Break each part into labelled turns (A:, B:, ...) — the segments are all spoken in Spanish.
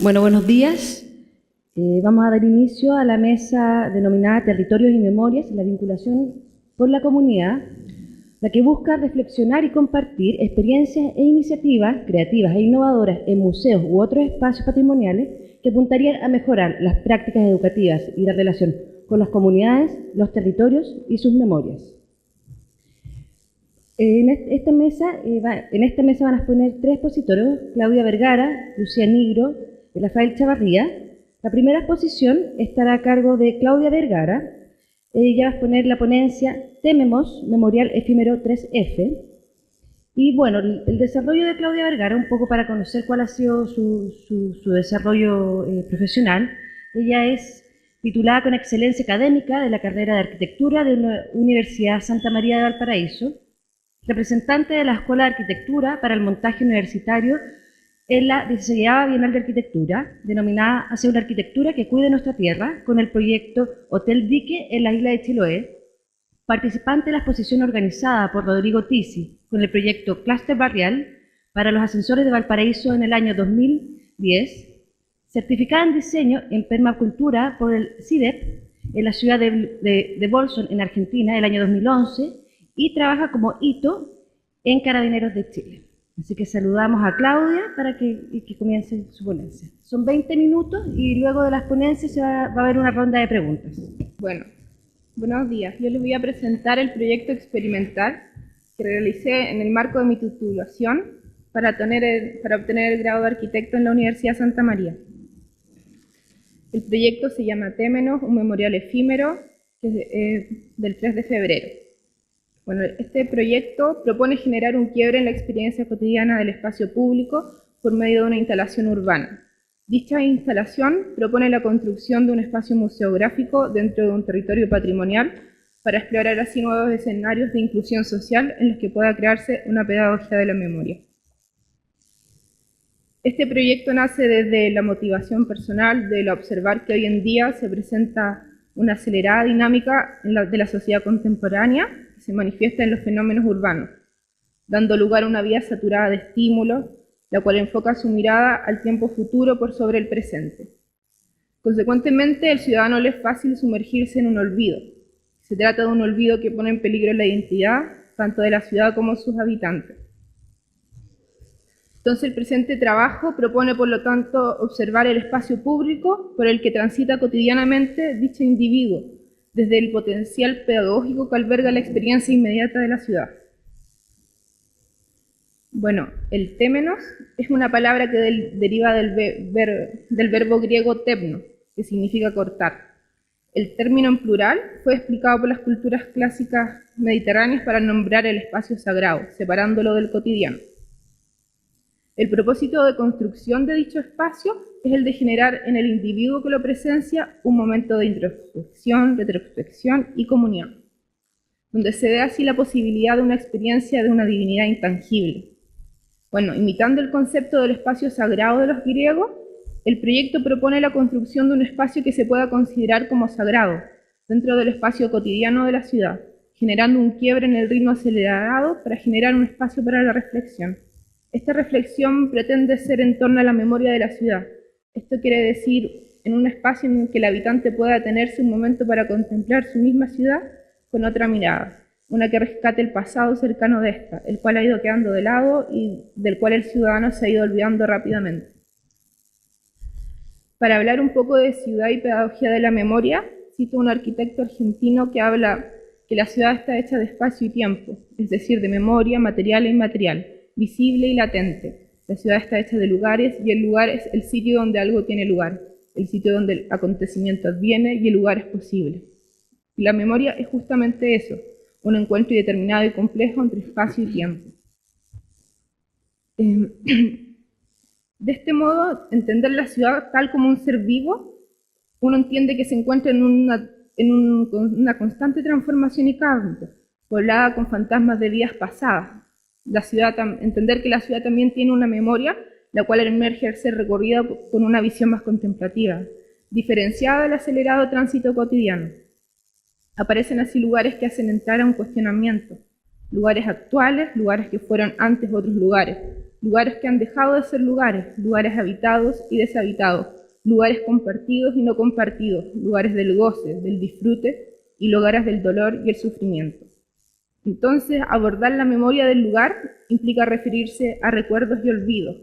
A: Bueno, buenos días. Vamos a dar inicio a la mesa denominada Territorios y Memorias, la vinculación por la comunidad, la que busca reflexionar y compartir experiencias e iniciativas creativas e innovadoras en museos u otros espacios patrimoniales que apuntarían a mejorar las prácticas educativas y la relación con las comunidades, los territorios y sus memorias. En esta mesa van a exponer tres expositores: Claudia Vergara, Lucía Nigro y Rafael Chavarría. La primera exposición estará a cargo de Claudia Vergara. Ella va a exponer la ponencia Tememos, Memorial Efímero 3F. Y bueno, el desarrollo de Claudia Vergara, un poco para conocer cuál ha sido su desarrollo profesional. Ella es titulada con excelencia académica de la carrera de Arquitectura de la Universidad Santa María de Valparaíso, representante de la Escuela de Arquitectura para el Montaje Universitario en la 16ª Bienal de Arquitectura, denominada Hacia una arquitectura que cuide nuestra tierra, con el proyecto Hotel Dique en la isla de Chiloé, participante de la exposición organizada por Rodrigo Tisi con el proyecto Clúster Barrial para los ascensores de Valparaíso en el año 2010, certificada en diseño en permacultura por el CIDEP en la ciudad de Bolson, en Argentina, el año 2011, y trabaja como hito en Carabineros de Chile. Así que saludamos a Claudia para que comience su ponencia. Son 20 minutos y luego de las ponencias va a haber una ronda de preguntas.
B: Bueno, buenos días. Yo les voy a presentar el proyecto experimental que realicé en el marco de mi titulación para obtener el grado de arquitecto en la Universidad Santa María. El proyecto se llama Témenos, un memorial efímero, que es del 3 de febrero. Bueno, este proyecto propone generar un quiebre en la experiencia cotidiana del espacio público por medio de una instalación urbana. Dicha instalación propone la construcción de un espacio museográfico dentro de un territorio patrimonial para explorar así nuevos escenarios de inclusión social en los que pueda crearse una pedagogía de la memoria. Este proyecto nace desde la motivación personal de observar que hoy en día se presenta una acelerada dinámica de la sociedad contemporánea que se manifiesta en los fenómenos urbanos, dando lugar a una vida saturada de estímulos, la cual enfoca su mirada al tiempo futuro por sobre el presente. Consecuentemente, al ciudadano le es fácil sumergirse en un olvido. Se trata de un olvido que pone en peligro la identidad tanto de la ciudad como de sus habitantes. Entonces, el presente trabajo propone, por lo tanto, observar el espacio público por el que transita cotidianamente dicho individuo, desde el potencial pedagógico que alberga la experiencia inmediata de la ciudad. Bueno, el témenos es una palabra que deriva del verbo griego tepno, que significa cortar. El término en plural fue explicado por las culturas clásicas mediterráneas para nombrar el espacio sagrado, separándolo del cotidiano. El propósito de construcción de dicho espacio es el de generar en el individuo que lo presencia un momento de introspección, retrospección y comunión, donde se dé así la posibilidad de una experiencia de una divinidad intangible. Bueno, imitando el concepto del espacio sagrado de los griegos, el proyecto propone la construcción de un espacio que se pueda considerar como sagrado dentro del espacio cotidiano de la ciudad, generando un quiebre en el ritmo acelerado para generar un espacio para la reflexión. Esta reflexión pretende ser en torno a la memoria de la ciudad. Esto quiere decir, en un espacio en el que el habitante pueda detenerse un momento para contemplar su misma ciudad con otra mirada, una que rescate el pasado cercano de esta, el cual ha ido quedando de lado y del cual el ciudadano se ha ido olvidando rápidamente. Para hablar un poco de ciudad y pedagogía de la memoria, cito a un arquitecto argentino que habla que la ciudad está hecha de espacio y tiempo, es decir, de memoria, material e inmaterial, visible y latente. La ciudad está hecha de lugares y el lugar es el sitio donde algo tiene lugar, el sitio donde el acontecimiento adviene y el lugar es posible. Y la memoria es justamente eso, un encuentro determinado y complejo entre espacio y tiempo. De este modo, entender la ciudad tal como un ser vivo, uno entiende que se encuentra en una constante transformación y cambio, poblada con fantasmas de vidas pasadas. Entender que la ciudad también tiene una memoria, la cual emerge al ser recorrida con una visión más contemplativa, diferenciada del acelerado tránsito cotidiano. Aparecen así lugares que hacen entrar a un cuestionamiento, lugares actuales, lugares que fueron antes otros lugares, lugares que han dejado de ser lugares, lugares habitados y deshabitados, lugares compartidos y no compartidos, lugares del goce, del disfrute y lugares del dolor y el sufrimiento. Entonces, abordar la memoria del lugar implica referirse a recuerdos y olvidos,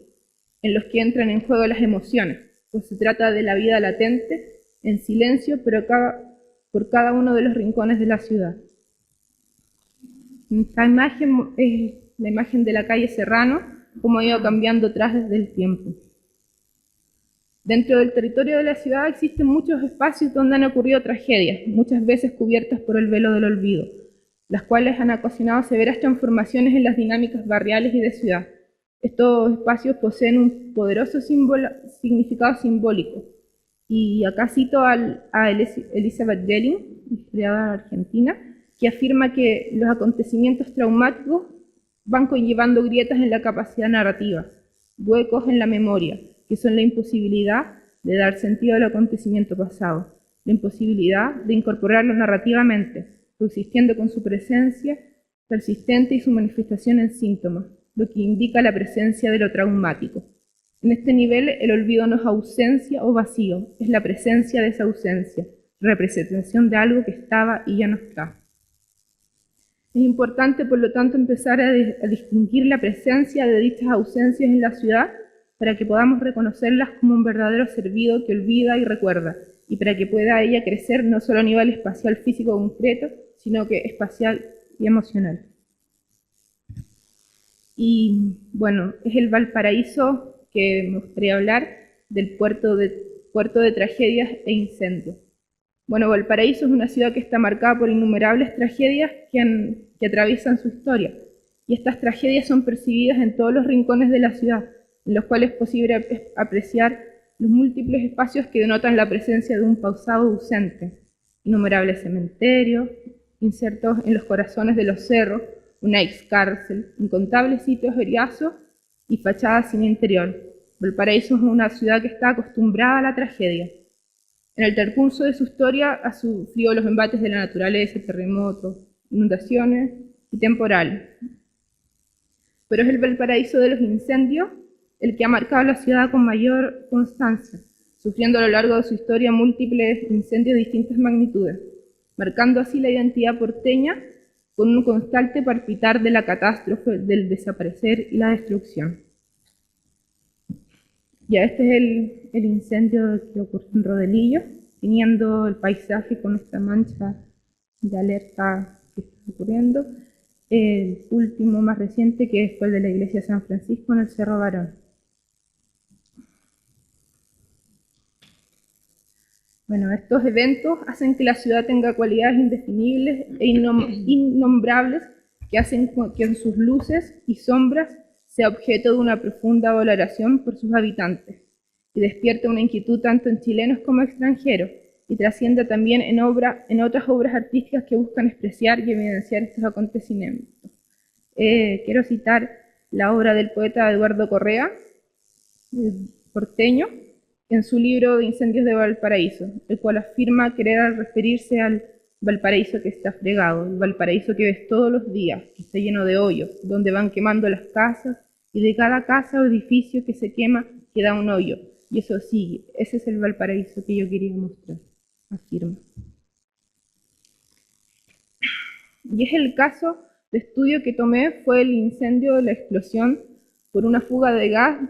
B: en los que entran en juego las emociones, pues se trata de la vida latente, en silencio, pero por cada uno de los rincones de la ciudad. Esta imagen es la imagen de la calle Serrano, como ha ido cambiando atrás desde el tiempo. Dentro del territorio de la ciudad existen muchos espacios donde han ocurrido tragedias, muchas veces cubiertas por el velo del olvido, las cuales han ocasionado severas transformaciones en las dinámicas barriales y de ciudad. Estos espacios poseen un poderoso significado simbólico. Y acá cito a Elizabeth Jelling, historiadora argentina, que afirma que los acontecimientos traumáticos van conllevando grietas en la capacidad narrativa, huecos en la memoria, que son la imposibilidad de dar sentido al acontecimiento pasado, la imposibilidad de incorporarlo narrativamente, coexistiendo con su presencia persistente y su manifestación en síntomas, lo que indica la presencia de lo traumático. En este nivel, el olvido no es ausencia o vacío, es la presencia de esa ausencia, representación de algo que estaba y ya no está. Es importante, por lo tanto, empezar a distinguir la presencia de dichas ausencias en la ciudad para que podamos reconocerlas como un verdadero servido que olvida y recuerda, y para que pueda ella crecer no solo a nivel espacial físico concreto, sino que espacial y emocional. Y bueno, es el Valparaíso que me gustaría hablar del puerto de tragedias e incendios. Bueno, Valparaíso es una ciudad que está marcada por innumerables tragedias que atraviesan su historia. Y estas tragedias son percibidas en todos los rincones de la ciudad, en los cuales es posible apreciar los múltiples espacios que denotan la presencia de un pasado ausente. Innumerables cementerios, insertos en los corazones de los cerros, una ex-cárcel, incontables sitios eriazos y fachadas sin interior. Valparaíso es una ciudad que está acostumbrada a la tragedia. En el transcurso de su historia ha sufrido los embates de la naturaleza, terremotos, inundaciones y temporales. Pero es el Valparaíso de los incendios el que ha marcado la ciudad con mayor constancia, sufriendo a lo largo de su historia múltiples incendios de distintas magnitudes, marcando así la identidad porteña con un constante palpitar de la catástrofe, del desaparecer y la destrucción. Ya este es el incendio que ocurrió en Rodelillo, teniendo el paisaje con esta mancha de alerta que está ocurriendo. El último más reciente, que fue el de la iglesia de San Francisco en el Cerro Barón. Bueno, estos eventos hacen que la ciudad tenga cualidades indefinibles e innombrables que hacen que en sus luces y sombras sea objeto de una profunda valoración por sus habitantes y despierta una inquietud tanto en chilenos como extranjeros y trasciende también en otras obras artísticas que buscan expresar y evidenciar estos acontecimientos. Quiero citar la obra del poeta Eduardo Correa, porteño, en su libro de Incendios de Valparaíso, el cual afirma querer referirse al Valparaíso que está fregado, el Valparaíso que ves todos los días, que está lleno de hoyos, donde van quemando las casas, y de cada casa o edificio que se quema queda un hoyo, y eso sigue. Ese es el Valparaíso que yo quería mostrar, afirma. Y es el caso de estudio que tomé, fue el incendio de la explosión por una fuga de gas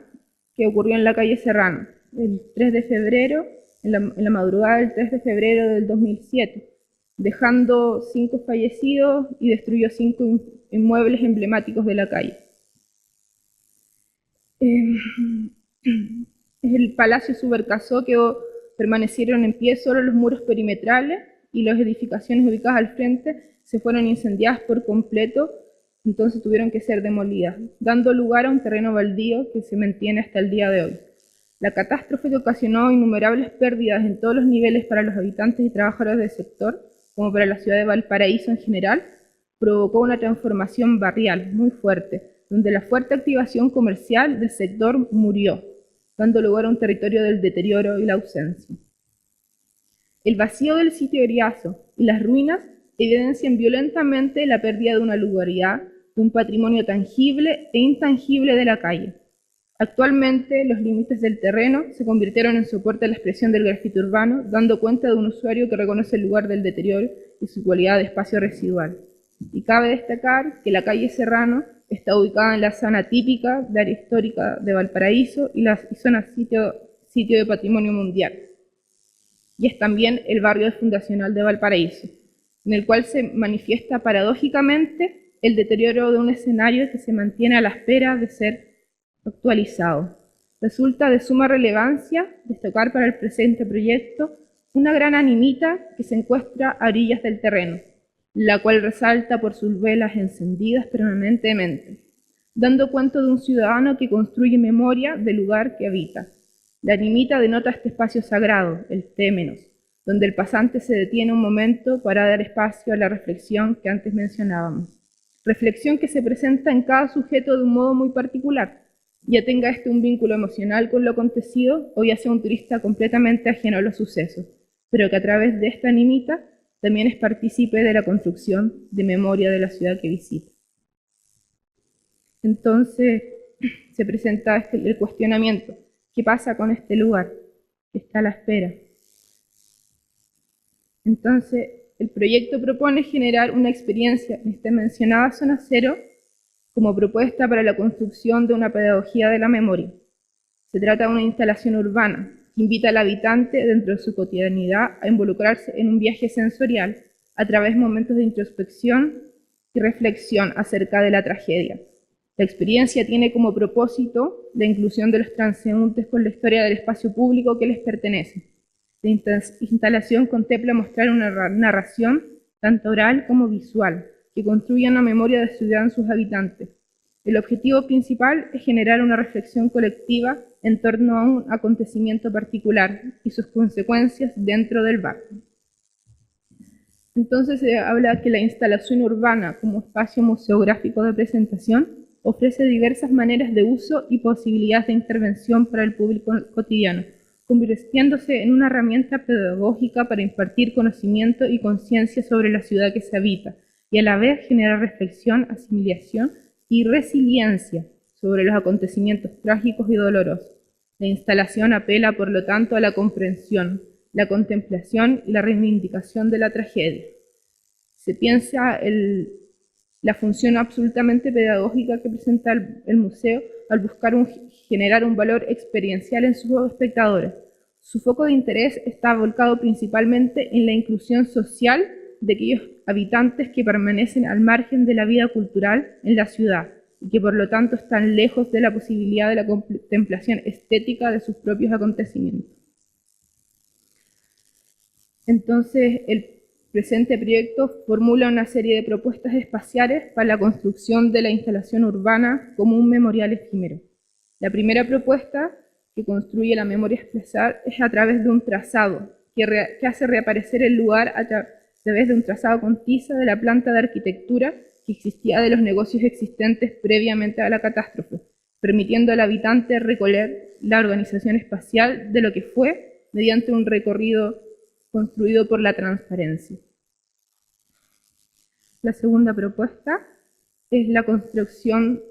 B: que ocurrió en la calle Serrano, el 3 de febrero, en la madrugada del 3 de febrero del 2007, dejando 5 fallecidos y destruyó 5 inmuebles emblemáticos de la calle. El Palacio Subercasó permanecieron en pie solo los muros perimetrales y las edificaciones ubicadas al frente se fueron incendiadas por completo, entonces tuvieron que ser demolidas, dando lugar a un terreno baldío que se mantiene hasta el día de hoy. La catástrofe que ocasionó innumerables pérdidas en todos los niveles para los habitantes y trabajadores del sector, como para la ciudad de Valparaíso en general, provocó una transformación barrial muy fuerte, donde la fuerte activación comercial del sector murió, dando lugar a un territorio del deterioro y la ausencia. El vacío del sitio Eriazo y las ruinas evidencian violentamente la pérdida de una lugaridad, de un patrimonio tangible e intangible de la calle. Actualmente, los límites del terreno se convirtieron en soporte a la expresión del grafiti urbano, dando cuenta de un usuario que reconoce el lugar del deterioro y su cualidad de espacio residual. Y cabe destacar que la calle Serrano está ubicada en la zona típica de área histórica de Valparaíso y la zona sitio de patrimonio mundial. Y es también el barrio fundacional de Valparaíso, en el cual se manifiesta paradójicamente el deterioro de un escenario que se mantiene a la espera de ser actualizado. Resulta de suma relevancia destacar para el presente proyecto una gran animita que se encuentra a orillas del terreno, la cual resalta por sus velas encendidas permanentemente, dando cuenta de un ciudadano que construye memoria del lugar que habita. La animita denota este espacio sagrado, el témenos, donde el pasante se detiene un momento para dar espacio a la reflexión que antes mencionábamos. Reflexión que se presenta en cada sujeto de un modo muy particular, ya tenga un vínculo emocional con lo acontecido o ya sea un turista completamente ajeno a los sucesos, pero que a través de esta animita también es partícipe de la construcción de memoria de la ciudad que visita. Entonces se presenta el cuestionamiento: ¿qué pasa con este lugar que está a la espera? Entonces el proyecto propone generar una experiencia en esta mencionada zona cero como propuesta para la construcción de una pedagogía de la memoria. Se trata de una instalación urbana que invita al habitante dentro de su cotidianidad a involucrarse en un viaje sensorial a través de momentos de introspección y reflexión acerca de la tragedia. La experiencia tiene como propósito la inclusión de los transeúntes con la historia del espacio público que les pertenece. La instalación contempla mostrar una narración tanto oral como visual, que construya una memoria de ciudad en sus habitantes. El objetivo principal es generar una reflexión colectiva en torno a un acontecimiento particular y sus consecuencias dentro del barrio. Entonces se habla que la instalación urbana como espacio museográfico de presentación ofrece diversas maneras de uso y posibilidades de intervención para el público cotidiano, convirtiéndose en una herramienta pedagógica para impartir conocimiento y conciencia sobre la ciudad que se habita, y a la vez generar reflexión, asimilación y resiliencia sobre los acontecimientos trágicos y dolorosos. La instalación apela, por lo tanto, a la comprensión, la contemplación y la reivindicación de la tragedia. Se piensa la función absolutamente pedagógica que presenta el museo al buscar generar un valor experiencial en sus espectadores. Su foco de interés está volcado principalmente en la inclusión social de aquellos habitantes que permanecen al margen de la vida cultural en la ciudad y que por lo tanto están lejos de la posibilidad de la contemplación estética de sus propios acontecimientos. Entonces, el presente proyecto formula una serie de propuestas espaciales para la construcción de la instalación urbana como un memorial efímero. La primera propuesta que construye la memoria espacial es a través de un trazado que hace reaparecer el lugar a través de un trazado con tiza de la planta de arquitectura que existía de los negocios existentes previamente a la catástrofe, permitiendo al habitante recorrer la organización espacial de lo que fue mediante un recorrido construido por la transparencia. La segunda propuesta es la construcción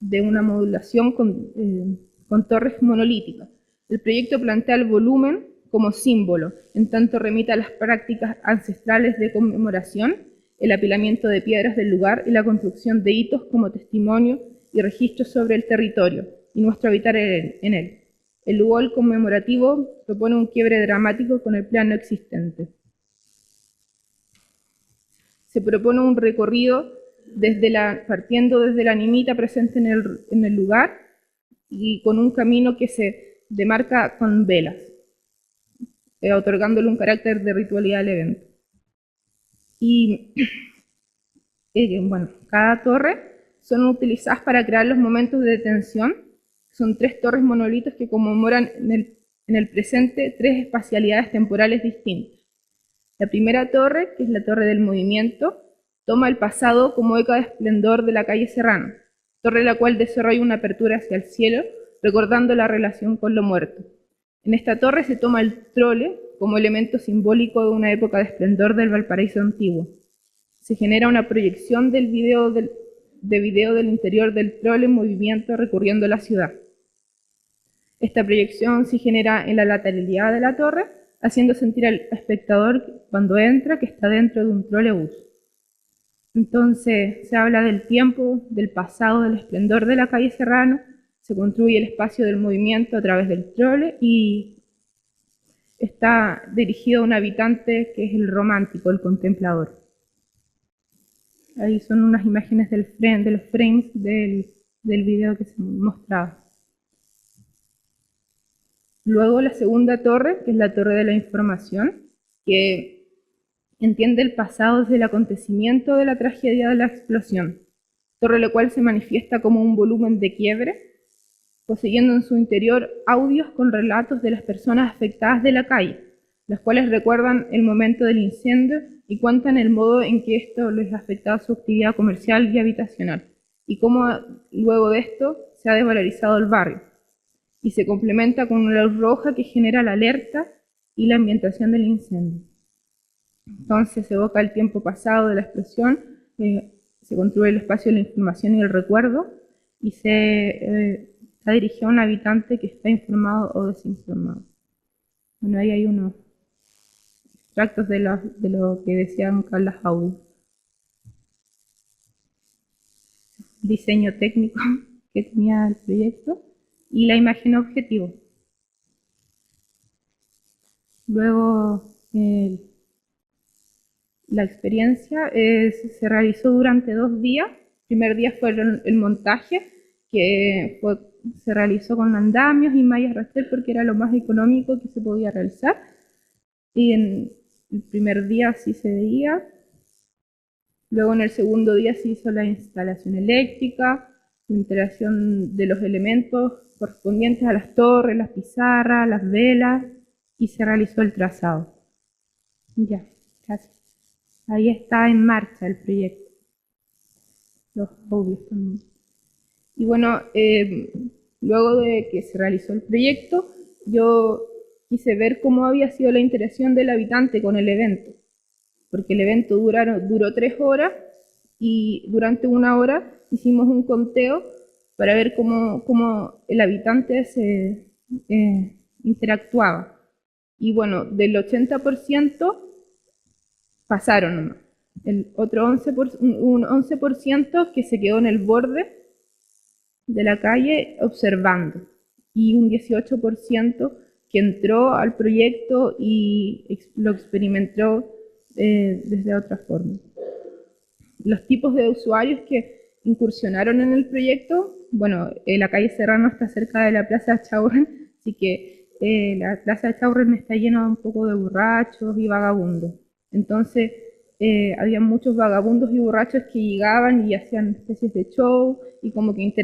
B: de una modulación con torres monolíticas. El proyecto plantea el volumen como símbolo, en tanto remite a las prácticas ancestrales de conmemoración, el apilamiento de piedras del lugar y la construcción de hitos como testimonio y registro sobre el territorio y nuestro habitar en él. El lugar conmemorativo propone un quiebre dramático con el plano existente. Se propone un recorrido partiendo desde la animita presente en el lugar y con un camino que se demarca con velas, otorgándole un carácter de ritualidad al evento. Y bueno, cada torre son utilizadas para crear los momentos de detención. Son 3 torres monolitos que conmemoran en el presente 3 espacialidades temporales distintas. La primera torre, que es la torre del movimiento, toma el pasado como eco de esplendor de la calle Serrano, torre la cual desarrolla una apertura hacia el cielo, recordando la relación con lo muerto. En esta torre se toma el trole como elemento simbólico de una época de esplendor del Valparaíso antiguo. Se genera una proyección del video del interior del trole en movimiento recorriendo la ciudad. Esta proyección se genera en la lateralidad de la torre, haciendo sentir al espectador cuando entra que está dentro de un trolebús. Entonces se habla del tiempo, del pasado, del esplendor de la calle Serrano, se construye el espacio del movimiento a través del trole y está dirigido a un habitante que es el romántico, el contemplador. Ahí son unas imágenes de los frames del video que se mostraba. Luego la segunda torre, que es la torre de la información, que entiende el pasado desde el acontecimiento de la tragedia de la explosión, torre la cual se manifiesta como un volumen de quiebre, poseyendo en su interior audios con relatos de las personas afectadas de la calle, las cuales recuerdan el momento del incendio y cuentan el modo en que esto les ha afectado su actividad comercial y habitacional, y cómo luego de esto se ha desvalorizado el barrio, y se complementa con una luz roja que genera la alerta y la ambientación del incendio. Entonces se evoca el tiempo pasado de la explosión, se construye el espacio de la información y el recuerdo, y está dirigido a un habitante que está informado o desinformado. Bueno, ahí hay unos extractos de lo que decían Carlos Audi. Diseño técnico que tenía el proyecto y la imagen objetivo. Luego la experiencia se realizó durante 2 días. El primer día fue el montaje, que se realizó con andamios y mallas raster porque era lo más económico que se podía realizar. Y en el primer día sí se veía. Luego en el segundo día se hizo la instalación eléctrica, la integración de los elementos correspondientes a las torres, las pizarras, las velas, y se realizó el trazado. Ya, casi. Ahí está en marcha el proyecto. Los audios también. Y bueno, luego de que se realizó el proyecto, yo quise ver cómo había sido la interacción del habitante con el evento, porque el evento duró 3 horas y durante 1 hora hicimos un conteo para ver cómo el habitante se interactuaba. Y bueno, del 80% pasaron nomás. El otro 11% que se quedó en el borde de la calle observando, y un 18% que entró al proyecto y lo experimentó desde otra forma. Los tipos de usuarios que incursionaron en el proyecto, bueno, la calle Serrano está cerca de la Plaza Chaurren, así que la Plaza Chaurren está llena un poco de borrachos y vagabundos. Entonces, había muchos vagabundos y borrachos que llegaban y hacían especies de show y como que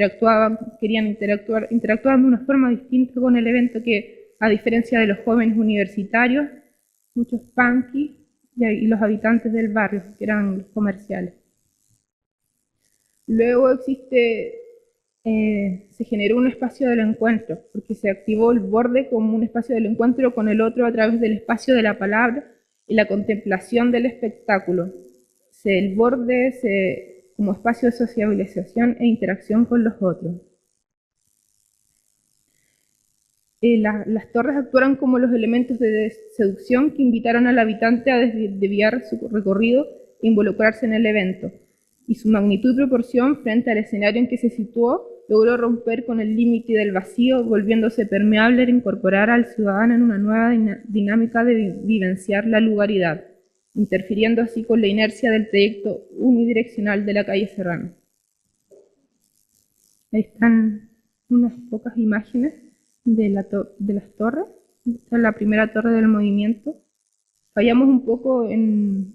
B: querían interactuar de una forma distinta con el evento, que a diferencia de los jóvenes universitarios, muchos punkies y los habitantes del barrio, que eran los comerciales. Luego se generó un espacio del encuentro, porque se activó el borde como un espacio del encuentro con el otro a través del espacio de la palabra y la contemplación del espectáculo. El borde como espacio de sociabilización e interacción con los otros. Las torres actuaron como los elementos de seducción que invitaron al habitante a desviar su recorrido e involucrarse en el evento, y su magnitud y proporción frente al escenario en que se situó logró romper con el límite del vacío, volviéndose permeable e incorporar al ciudadano en una nueva dinámica de vivenciar la lugaridad, interfiriendo así con la inercia del trayecto unidireccional de la calle Serrano. Ahí están unas pocas imágenes de las torres. Esta es la primera torre del movimiento. Fallamos un poco en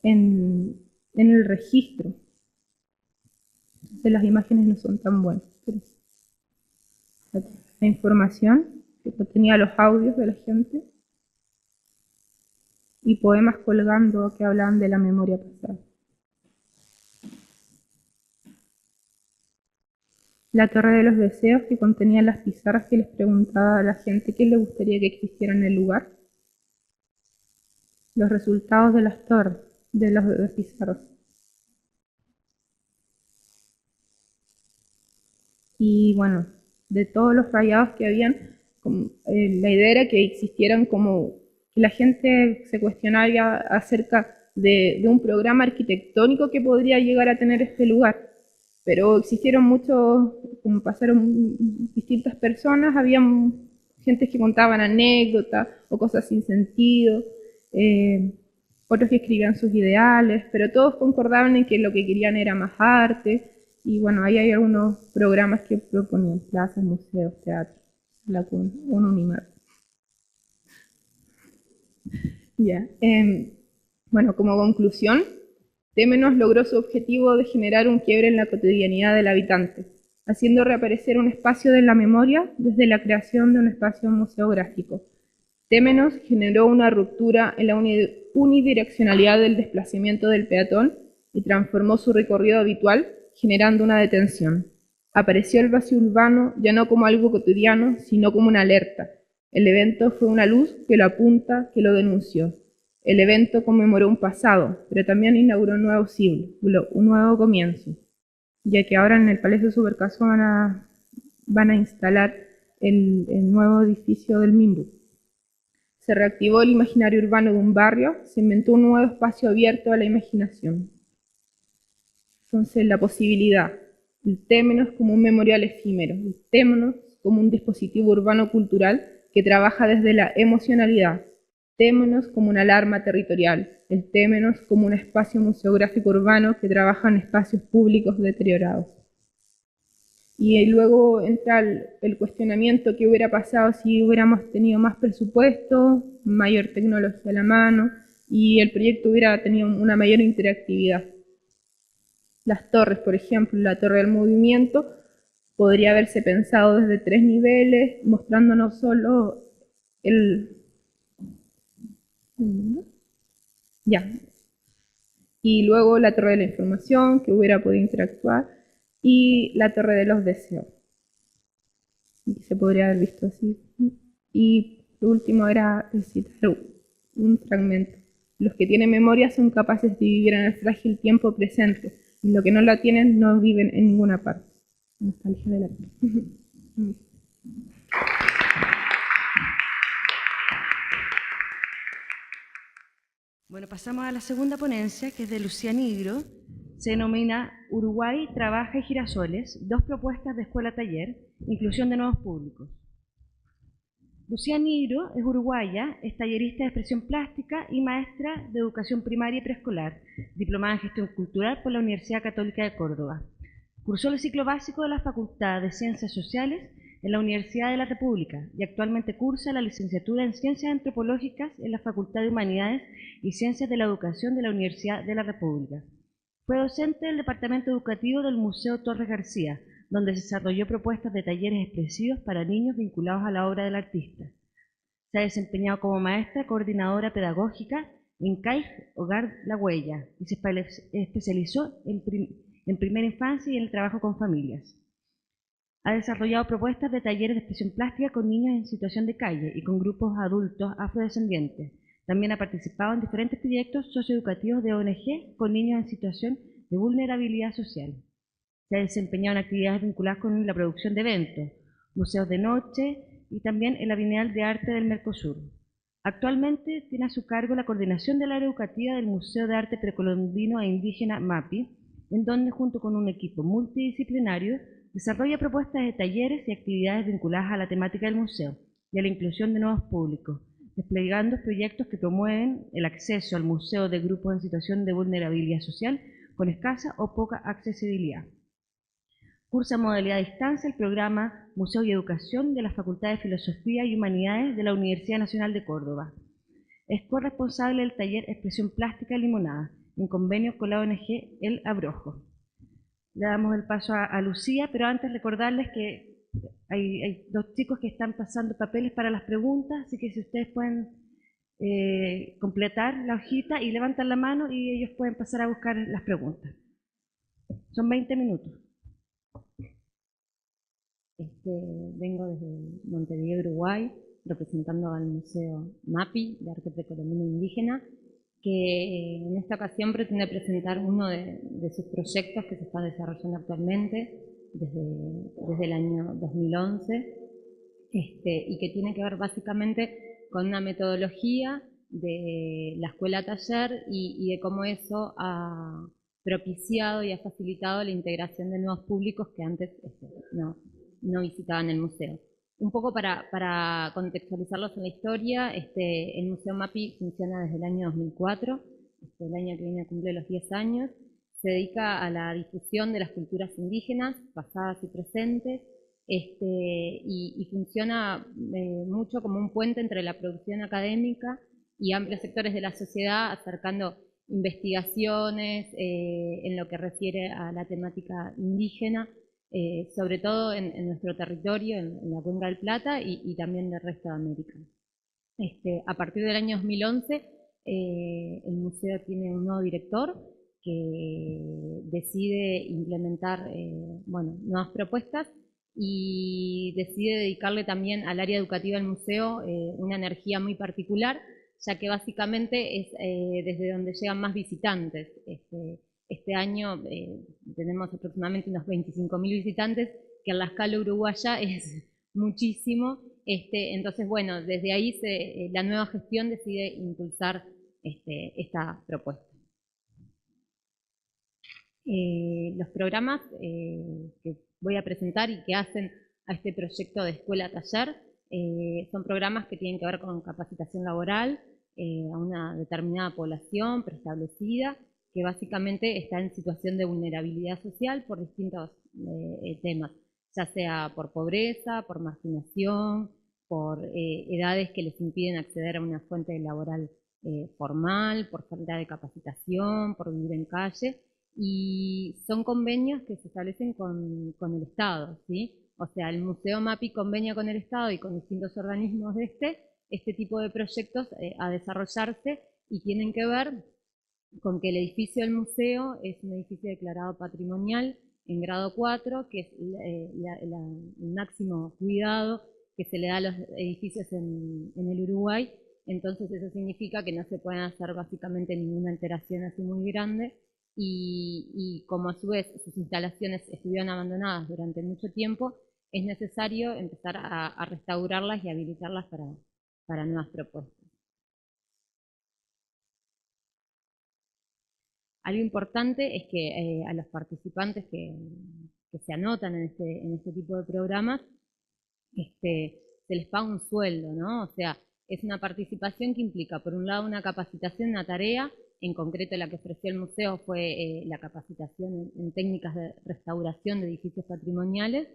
B: el registro. Entonces las imágenes no son tan buenas. La información, que tenía los audios de la gente, y poemas colgando que hablaban de la memoria pasada. La torre de los deseos, que contenía las pizarras que les preguntaba a la gente qué le gustaría que existiera en el lugar. Los resultados de las torres, de los pizarros. Y bueno, de todos los rayados que habían, la idea era que existieran como que la gente se cuestionara acerca de un programa arquitectónico que podría llegar a tener este lugar. Pero existieron muchos, como pasaron distintas personas, había gente que contaban anécdotas o cosas sin sentido, otros que escribían sus ideales, pero todos concordaban en que lo que querían era más arte. Y bueno, ahí hay algunos programas que proponían plazas, museos, teatro, la CUN, un Unimar. Ya. Bueno, como conclusión, Temenos logró su objetivo de generar un quiebre en la cotidianidad del habitante, haciendo reaparecer un espacio de la memoria desde la creación de un espacio museográfico. Temenos generó una ruptura en la unidireccionalidad del desplazamiento del peatón y transformó su recorrido habitual, generando una detención. Apareció el vacío urbano ya no como algo cotidiano, sino como una alerta. El evento fue una luz que lo apunta, que lo denunció. El evento conmemoró un pasado, pero también inauguró un nuevo siglo, un nuevo comienzo, ya que ahora en el Palacio Supercaso van a instalar el nuevo edificio del MIMBU. Se reactivó el imaginario urbano de un barrio, se inventó un nuevo espacio abierto a la imaginación. Entonces, la posibilidad, el Temenos como un memorial efímero, el Temenos como un dispositivo urbano cultural que trabaja desde la emocionalidad, Temenos como una alarma territorial, el Temenos como un espacio museográfico urbano que trabaja en espacios públicos deteriorados. Y luego entra el cuestionamiento: ¿qué hubiera pasado si hubiéramos tenido más presupuesto, mayor tecnología a la mano y el proyecto hubiera tenido una mayor interactividad? Las torres, por ejemplo, la torre del movimiento podría haberse pensado desde 3 niveles, mostrando no solo y luego la torre de la información, que hubiera podido interactuar, y la torre de los deseos, se podría haber visto así. Y lo último era citar un fragmento: los que tienen memoria son capaces de vivir en el frágil tiempo presente, y los que no la tienen no viven en ninguna parte. Nostalgia de la
A: Bueno, pasamos a la segunda ponencia, que es de Lucía Nigro. Se denomina Uruguay Trabaja y Girasoles, dos propuestas de escuela-taller, inclusión de nuevos públicos. Lucía Nigro es uruguaya, es tallerista de expresión plástica y maestra de educación primaria y preescolar, diplomada en gestión cultural por la Universidad Católica de Córdoba. Cursó el ciclo básico de la Facultad de Ciencias Sociales en la Universidad de la República y actualmente cursa la licenciatura en Ciencias Antropológicas en la Facultad de Humanidades y Ciencias de la Educación de la Universidad de la República. Fue docente del Departamento Educativo del Museo Torres García, donde desarrolló propuestas de talleres expresivos para niños vinculados a la obra del artista. Se ha desempeñado como maestra coordinadora pedagógica en CAIF Hogar La Huella y se especializó en primera infancia y en el trabajo con familias. Ha desarrollado propuestas de talleres de expresión plástica con niños en situación de calle y con grupos adultos afrodescendientes. También ha participado en diferentes proyectos socioeducativos de ONG con niños en situación de vulnerabilidad social. Se ha desempeñado en actividades vinculadas con la producción de eventos, museos de noche y también en la Bienal de Arte del Mercosur. Actualmente tiene a su cargo la coordinación del área educativa del Museo de Arte Precolombino e Indígena MAPI, en donde junto con un equipo multidisciplinario desarrolla propuestas de talleres y actividades vinculadas a la temática del museo y a la inclusión de nuevos públicos, desplegando proyectos que promueven el acceso al museo de grupos en situación de vulnerabilidad social con escasa o poca accesibilidad. Cursa en modalidad a distancia el programa Museo y Educación de la Facultad de Filosofía y Humanidades de la Universidad Nacional de Córdoba. Es corresponsable del taller Expresión Plástica Limonada, en convenio con la ONG El Abrojo. Le damos el paso a Lucía, pero antes recordarles que hay dos chicos que están pasando papeles para las preguntas, así que si ustedes pueden completar la hojita y levantan la mano y ellos pueden pasar a buscar las preguntas. Son 20 minutos.
C: Vengo desde Montevideo, Uruguay, representando al Museo MAPI de Arte Precolombino e Indígena, que en esta ocasión pretende presentar uno de sus proyectos que se está desarrollando actualmente, desde el año 2011, y que tiene que ver básicamente con una metodología de la escuela taller y de cómo eso ha propiciado y ha facilitado la integración de nuevos públicos que antes no visitaban el museo. Un poco para contextualizarlos en la historia, el Museo MAPI funciona desde el año 2004, el año que viene cumple los 10 años, se dedica a la difusión de las culturas indígenas, pasadas y presentes, y funciona mucho como un puente entre la producción académica y amplios sectores de la sociedad, acercando investigaciones en lo que refiere a la temática indígena, sobre todo en nuestro territorio, en la Cuenca del Plata y también del resto de América. A partir del año 2011, el museo tiene un nuevo director que decide implementar nuevas propuestas y decide dedicarle también al área educativa del museo una energía muy particular, ya que básicamente es desde donde llegan más visitantes. Este año tenemos aproximadamente unos 25.000 visitantes, que en la escala uruguaya es muchísimo. Entonces, bueno, desde ahí la nueva gestión decide impulsar esta propuesta. Los programas que voy a presentar y que hacen a este proyecto de escuela-taller son programas que tienen que ver con capacitación laboral a una determinada población preestablecida, que básicamente está en situación de vulnerabilidad social por distintos temas, ya sea por pobreza, por marginación, por edades que les impiden acceder a una fuente laboral formal, por falta de capacitación, por vivir en calle, y son convenios que se establecen con el Estado, ¿sí? O sea, el Museo MAPI convenia con el Estado y con distintos organismos de este tipo de proyectos a desarrollarse, y tienen que ver con que el edificio del museo es un edificio declarado patrimonial en grado 4, que es el máximo cuidado que se le da a los edificios en el Uruguay. Entonces eso significa que no se pueden hacer básicamente ninguna alteración así muy grande, y como a su vez sus instalaciones estuvieron abandonadas durante mucho tiempo, es necesario empezar a restaurarlas y habilitarlas para nuevas propuestas. Algo importante es que a los participantes que se anotan en este tipo de programas, se les paga un sueldo, ¿no? O sea, es una participación que implica, por un lado, una capacitación, una tarea. En concreto, la que ofreció el museo fue la capacitación en técnicas de restauración de edificios patrimoniales,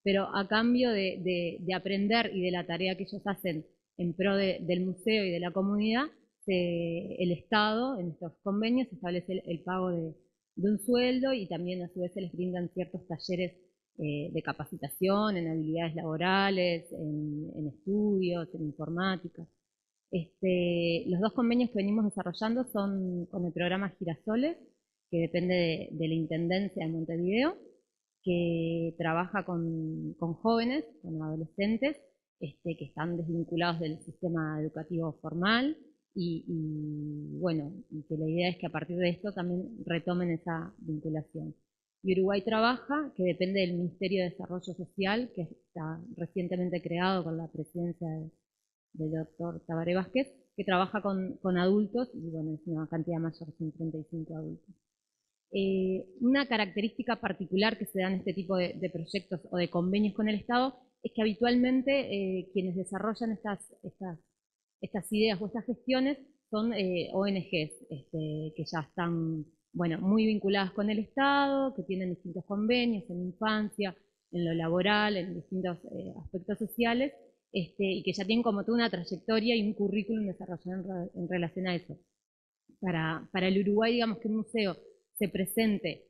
C: pero a cambio de aprender y de la tarea que ellos hacen en pro del museo y de la comunidad, el Estado, en estos convenios, establece el pago de un sueldo, y también a su vez se les brindan ciertos talleres de capacitación en habilidades laborales, en estudios, en informática. Los dos convenios que venimos desarrollando son con el programa Girasoles, que depende de la Intendencia de Montevideo, que trabaja con jóvenes, con adolescentes, que están desvinculados del sistema educativo formal, y que la idea es que a partir de esto también retomen esa vinculación. Y Uruguay Trabaja, que depende del Ministerio de Desarrollo Social, que está recientemente creado con la presidencia del doctor Tabaré Vázquez, que trabaja con adultos, y bueno, es una cantidad mayor, son 35 adultos. Una característica particular que se da en este tipo de proyectos o de convenios con el Estado es que habitualmente quienes desarrollan estas ideas o estas gestiones son ONGs que ya están muy vinculadas con el Estado, que tienen distintos convenios en infancia, en lo laboral, en distintos aspectos sociales, y que ya tienen como toda una trayectoria y un currículum desarrollado en relación a eso. Para el Uruguay, digamos, que un museo se presente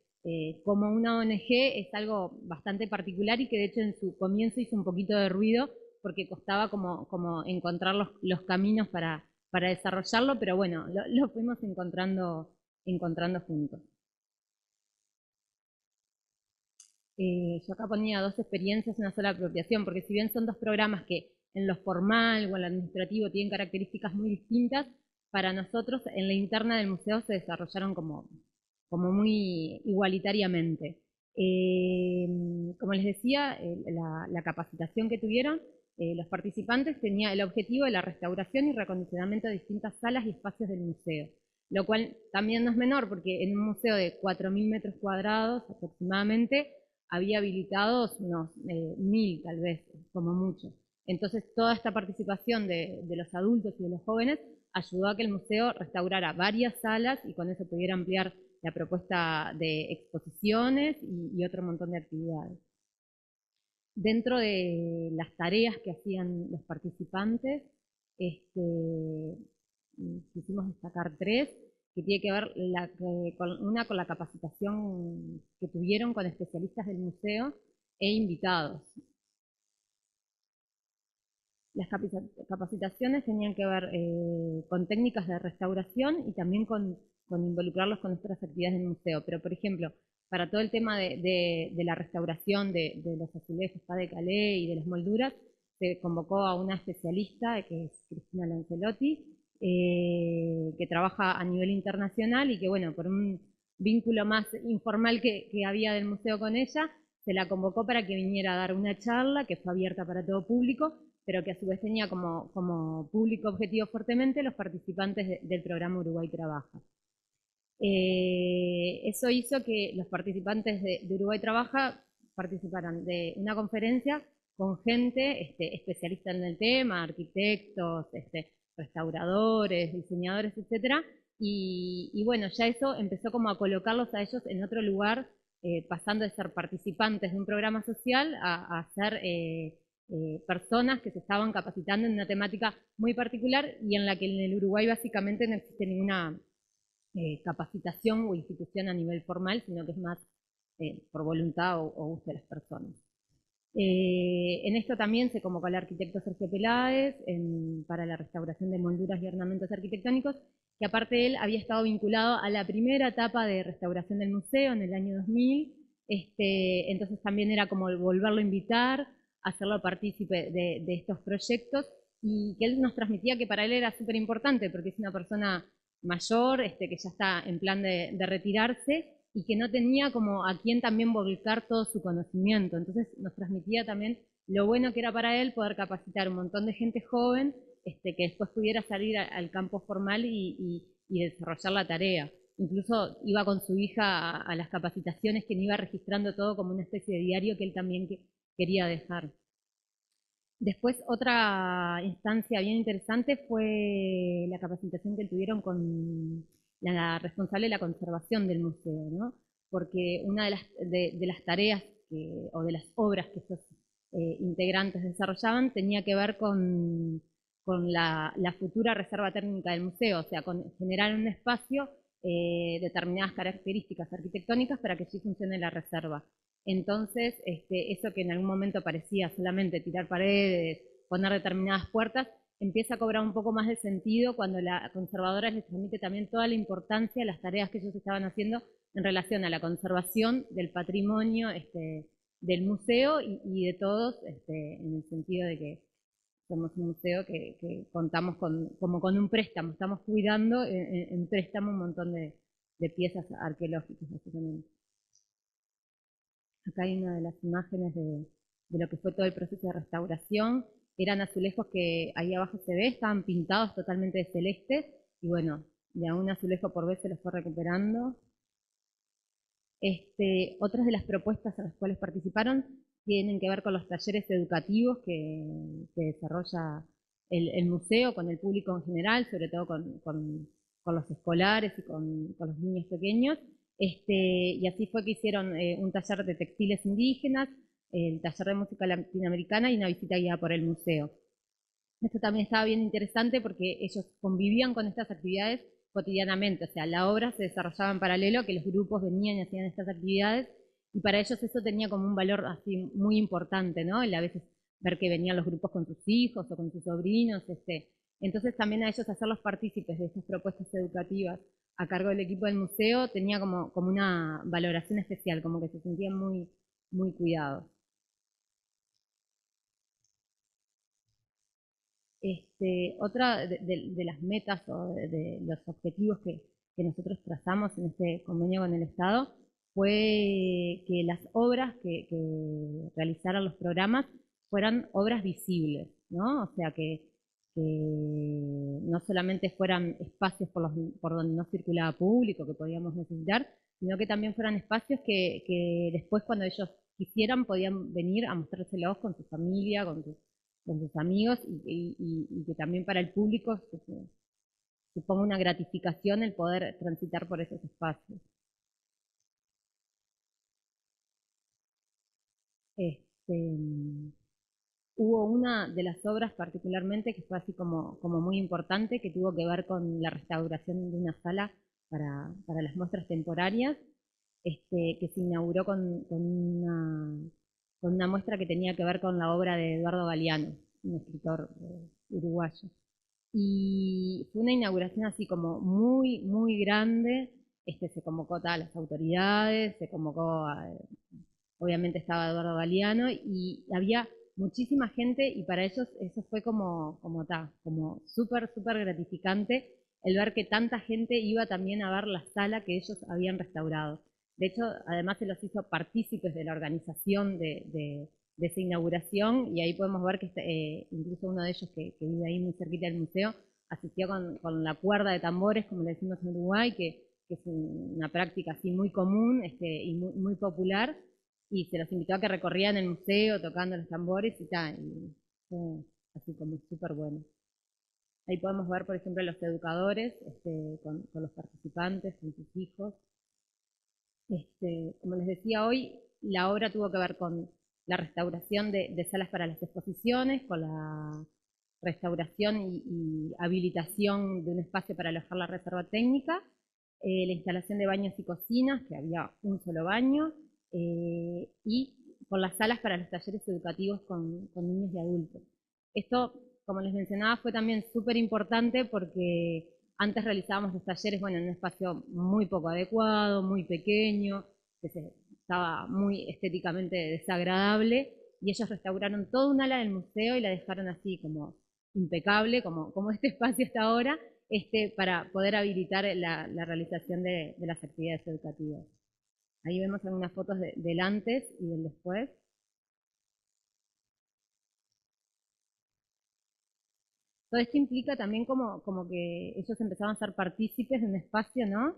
C: como una ONG es algo bastante particular, y que de hecho en su comienzo hizo un poquito de ruido porque costaba como encontrar los caminos para desarrollarlo, pero bueno, lo fuimos encontrando juntos. Yo acá ponía 2 experiencias, una sola apropiación, porque si bien son 2 programas que en lo formal o en lo administrativo tienen características muy distintas, para nosotros en la interna del museo se desarrollaron como muy igualitariamente. Como les decía, la capacitación que tuvieron los participantes tenía el objetivo de la restauración y reacondicionamiento de distintas salas y espacios del museo, lo cual también no es menor porque en un museo de 4.000 metros cuadrados aproximadamente había habilitados unos 1.000 tal vez, como mucho. Entonces toda esta participación de los adultos y de los jóvenes ayudó a que el museo restaurara varias salas y con eso pudiera ampliar la propuesta de exposiciones y otro montón de actividades. Dentro de las tareas que hacían los participantes, quisimos destacar 3, que tiene que ver una con la capacitación que tuvieron con especialistas del museo e invitados. Las capacitaciones tenían que ver con técnicas de restauración y también con involucrarlos con otras actividades del museo. Pero, por ejemplo, para todo el tema de la restauración de los azulejos de Calais y de las molduras, se convocó a una especialista, que es Cristina Lancelotti, que trabaja a nivel internacional y que, bueno, por un vínculo más informal que había del museo con ella, se la convocó para que viniera a dar una charla que fue abierta para todo público, pero que a su vez tenía como público objetivo fuertemente los participantes del programa Uruguay Trabaja. Eso hizo que los participantes de Uruguay Trabaja participaran de una conferencia con gente especialista en el tema, arquitectos, restauradores, diseñadores, etcétera, y bueno, ya eso empezó como a colocarlos a ellos en otro lugar, pasando de ser participantes de un programa social a ser personas que se estaban capacitando en una temática muy particular y en la que en el Uruguay básicamente no existe ninguna capacitación o institución a nivel formal, sino que es más por voluntad o gusto de las personas. En esto también se convocó al arquitecto Sergio Peláez para la restauración de molduras y ornamentos arquitectónicos, que aparte él había estado vinculado a la primera etapa de restauración del museo en el año 2000, entonces también era como volverlo a invitar, hacerlo partícipe de estos proyectos, y que él nos transmitía que para él era súper importante, porque es una persona mayor, que ya está en plan de retirarse, y que no tenía como a quién también volcar todo su conocimiento. Entonces nos transmitía también lo bueno que era para él poder capacitar un montón de gente joven que después pudiera salir al campo formal y desarrollar la tarea. Incluso iba con su hija a las capacitaciones, que iba registrando todo como una especie de diario que él también quería dejar. Después, otra instancia bien interesante fue la capacitación que tuvieron con la responsable de la conservación del museo, ¿no? Porque una de las tareas o de las obras que estos integrantes desarrollaban tenía que ver con la futura reserva térmica del museo, o sea, con generar un espacio determinadas características arquitectónicas para que sí funcione la reserva. Entonces, eso que en algún momento parecía solamente tirar paredes, poner determinadas puertas, empieza a cobrar un poco más de sentido cuando la conservadora les transmite también toda la importancia de las tareas que ellos estaban haciendo en relación a la conservación del patrimonio del museo y de todos, en el sentido de que somos un museo que contamos como con un préstamo, estamos cuidando en préstamo un montón de piezas arqueológicas, básicamente. Acá hay una de las imágenes de lo que fue todo el proceso de restauración. Eran azulejos que ahí abajo se ve, estaban pintados totalmente de celeste, y bueno, de a un azulejo por vez se los fue recuperando. Otras de las propuestas a las cuales participaron tienen que ver con los talleres educativos que desarrolla el museo con el público en general, sobre todo con los escolares y con los niños pequeños. Y así fue que hicieron un taller de textiles indígenas, el taller de música latinoamericana y una visita guiada por el museo. Esto también estaba bien interesante porque ellos convivían con estas actividades cotidianamente, o sea, la obra se desarrollaba en paralelo a que los grupos venían y hacían estas actividades, y para ellos eso tenía como un valor así muy importante, ¿no? El a veces ver que venían los grupos con sus hijos o con sus sobrinos, entonces también a ellos hacerlos partícipes de estas propuestas educativas a cargo del equipo del museo tenía como una valoración especial, como que se sentían muy, muy cuidados. Otra de las metas o de los objetivos que nosotros trazamos en este convenio con el Estado fue que las obras que realizaran los programas fueran obras visibles, ¿no? O sea, que no solamente fueran espacios por donde no circulaba público, que podíamos necesitar, sino que también fueran espacios que después, cuando ellos quisieran, podían venir a mostrárselos con su familia, con sus amigos, y que también para el público suponga una gratificación el poder transitar por esos espacios. Hubo una de las obras particularmente que fue así como muy importante, que tuvo que ver con la restauración de una sala para las muestras temporarias, que se inauguró con una muestra que tenía que ver con la obra de Eduardo Galeano, un escritor uruguayo. Y fue una inauguración así como muy, muy grande. Se convocó a todas las autoridades, se convocó obviamente estaba Eduardo Galeano, y había muchísima gente, y para ellos eso fue como súper, súper gratificante el ver que tanta gente iba también a ver la sala que ellos habían restaurado. De hecho, además se los hizo partícipes de la organización de esa inauguración, y ahí podemos ver que incluso uno de ellos que vive ahí muy cerquita del museo asistió con la cuerda de tambores, como le decimos en Uruguay, que es una práctica así muy común y muy, muy popular, y se los invitó a que recorrían el museo tocando los tambores y tal, y fue así como súper bueno. Ahí podemos ver, por ejemplo, los educadores con los participantes, con sus hijos. Como les decía hoy, la obra tuvo que ver con la restauración de salas para las exposiciones, con la restauración y habilitación de un espacio para alojar la reserva técnica, la instalación de baños y cocinas, que había un solo baño, y con las salas para los talleres educativos con niños y adultos. Esto, como les mencionaba, fue también súper importante porque antes realizábamos los talleres, en un espacio muy poco adecuado, muy pequeño, que estaba muy estéticamente desagradable, y ellos restauraron toda un ala del museo y la dejaron así como impecable, como este espacio está ahora, para poder habilitar la realización de las actividades educativas. Ahí vemos algunas fotos del antes y del después. Todo esto implica también como que ellos empezaban a ser partícipes de un espacio, ¿no?,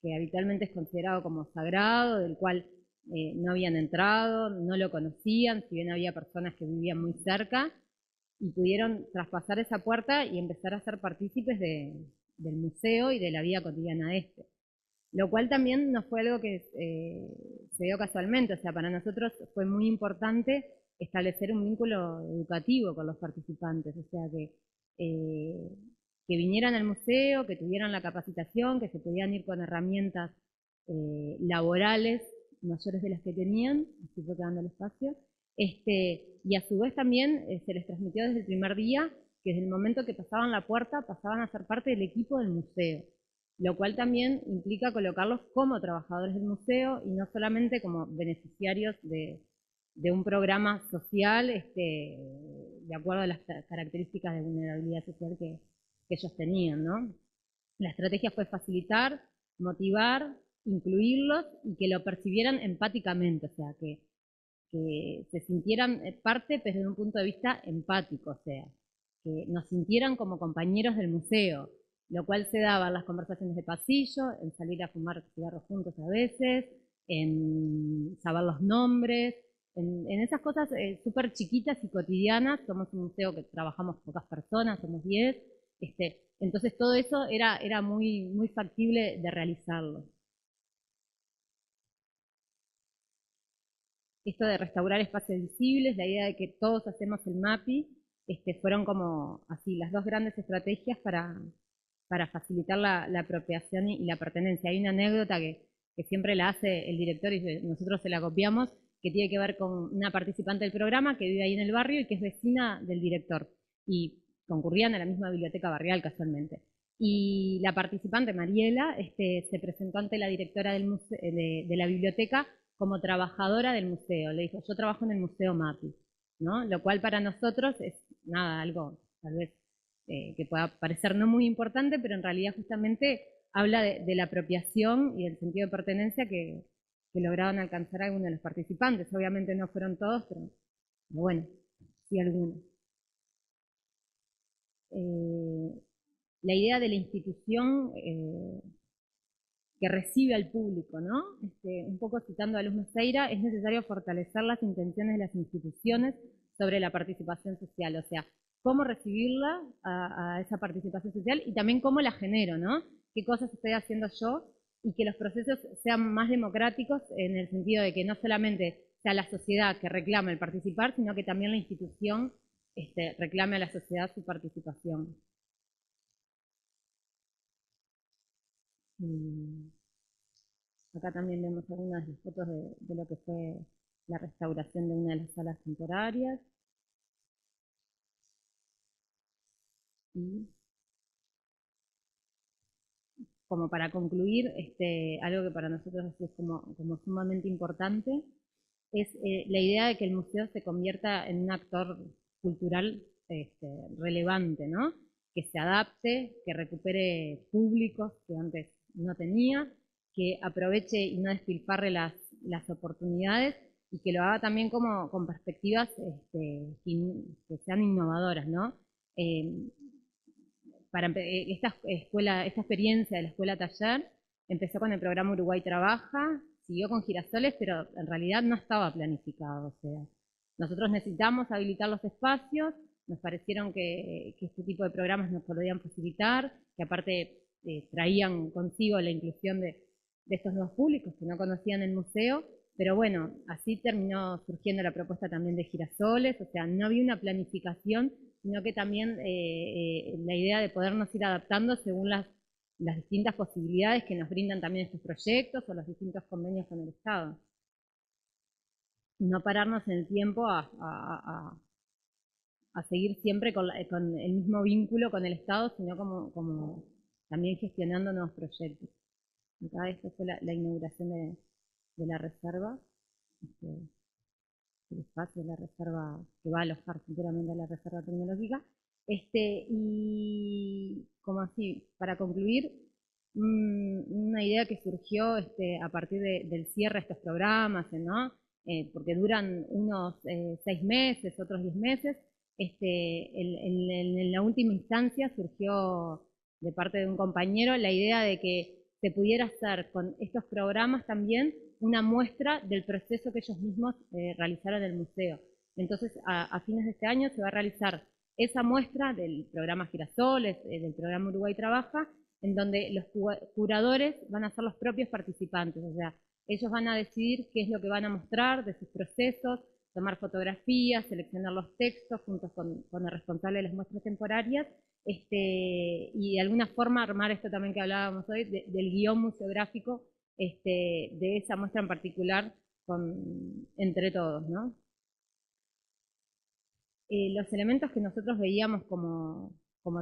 C: que habitualmente es considerado como sagrado, del cual no habían entrado, no lo conocían, si bien había personas que vivían muy cerca, y pudieron traspasar esa puerta y empezar a ser partícipes del museo y de la vida cotidiana de este. Lo cual también no fue algo que se dio casualmente, o sea, para nosotros fue muy importante establecer un vínculo educativo con los participantes, o sea, que vinieran al museo, que tuvieran la capacitación, que se podían ir con herramientas laborales mayores de las que tenían, así fue quedando el espacio, y a su vez también se les transmitió desde el primer día que desde el momento que pasaban la puerta pasaban a ser parte del equipo del museo, lo cual también implica colocarlos como trabajadores del museo y no solamente como beneficiarios de un programa social de acuerdo a las características de vulnerabilidad social que ellos tenían, ¿no? La estrategia fue facilitar, motivar, incluirlos y que lo percibieran empáticamente, o sea, que se sintieran parte pero desde un punto de vista empático, o sea, que nos sintieran como compañeros del museo, lo cual se daba en las conversaciones de pasillo, en salir a fumar cigarros juntos a veces, en saber los nombres, en esas cosas súper chiquitas y cotidianas. Somos un museo que trabajamos pocas personas, somos 10, entonces todo eso era muy, muy factible de realizarlo. Esto de restaurar espacios visibles, la idea de que todos hacemos el MAPI, fueron como así las dos grandes estrategias para facilitar la apropiación y la pertenencia. Hay una anécdota que siempre la hace el director y nosotros se la copiamos, que tiene que ver con una participante del programa que vive ahí en el barrio y que es vecina del director, y concurrían a la misma biblioteca barrial casualmente. Y la participante, Mariela, se presentó ante la directora de la biblioteca como trabajadora del museo. Le dijo, yo trabajo en el Museo MAPI, ¿no? Lo cual para nosotros es algo tal vez que pueda parecer no muy importante, pero en realidad justamente habla de la apropiación y del sentido de pertenencia que lograban alcanzar algunos de los participantes. Obviamente no fueron todos, pero bueno, sí algunos. La idea de la institución que recibe al público, ¿no? Un poco citando a Luz Meseira, es necesario fortalecer las intenciones de las instituciones sobre la participación social, o sea, cómo recibirla a esa participación social y también cómo la genero, ¿no? Qué cosas estoy haciendo yo y que los procesos sean más democráticos en el sentido de que no solamente sea la sociedad que reclama el participar, sino que también la institución reclame a la sociedad su participación. Acá también vemos algunas de las fotos de lo que fue la restauración de una de las salas temporarias. Y como para concluir, algo que para nosotros es como sumamente importante, es la idea de que el museo se convierta en un actor cultural relevante, ¿no? Que se adapte, que recupere públicos que antes no tenía, que aproveche y no despilfarre las oportunidades y que lo haga también como con perspectivas que sean innovadoras, ¿no? Esta experiencia de la escuela taller empezó con el programa Uruguay Trabaja, siguió con Girasoles, pero en realidad no estaba planificado. O sea, nosotros necesitamos habilitar los espacios, nos parecieron que este tipo de programas nos podían facilitar, que aparte traían consigo la inclusión de estos nuevos públicos que no conocían el museo, pero bueno, así terminó surgiendo la propuesta también de Girasoles, o sea, no había una planificación, sino que también la idea de podernos ir adaptando según las distintas posibilidades que nos brindan también estos proyectos o los distintos convenios con el Estado. No pararnos en el tiempo a seguir siempre con el mismo vínculo con el Estado, sino como también gestionando nuevos proyectos. Acá esta fue la inauguración de la reserva, el espacio de la reserva que va a alojar futuramente a la reserva tecnológica. Y como así, para concluir, una idea que surgió a partir del cierre de estos programas, ¿no? Porque duran unos 6 meses, otros 10 meses. En la última instancia surgió de parte de un compañero la idea de que se pudiera hacer con estos programas también una muestra del proceso que ellos mismos realizaron en el museo. Entonces, a fines de este año se va a realizar esa muestra del programa Girasoles, del programa Uruguay Trabaja, en donde los curadores van a ser los propios participantes, o sea, ellos van a decidir qué es lo que van a mostrar de sus procesos, tomar fotografías, seleccionar los textos juntos con el responsable de las muestras temporarias, y de alguna forma armar esto también que hablábamos hoy, del guión museográfico de esa muestra en particular entre todos, ¿no? Los elementos que nosotros veíamos como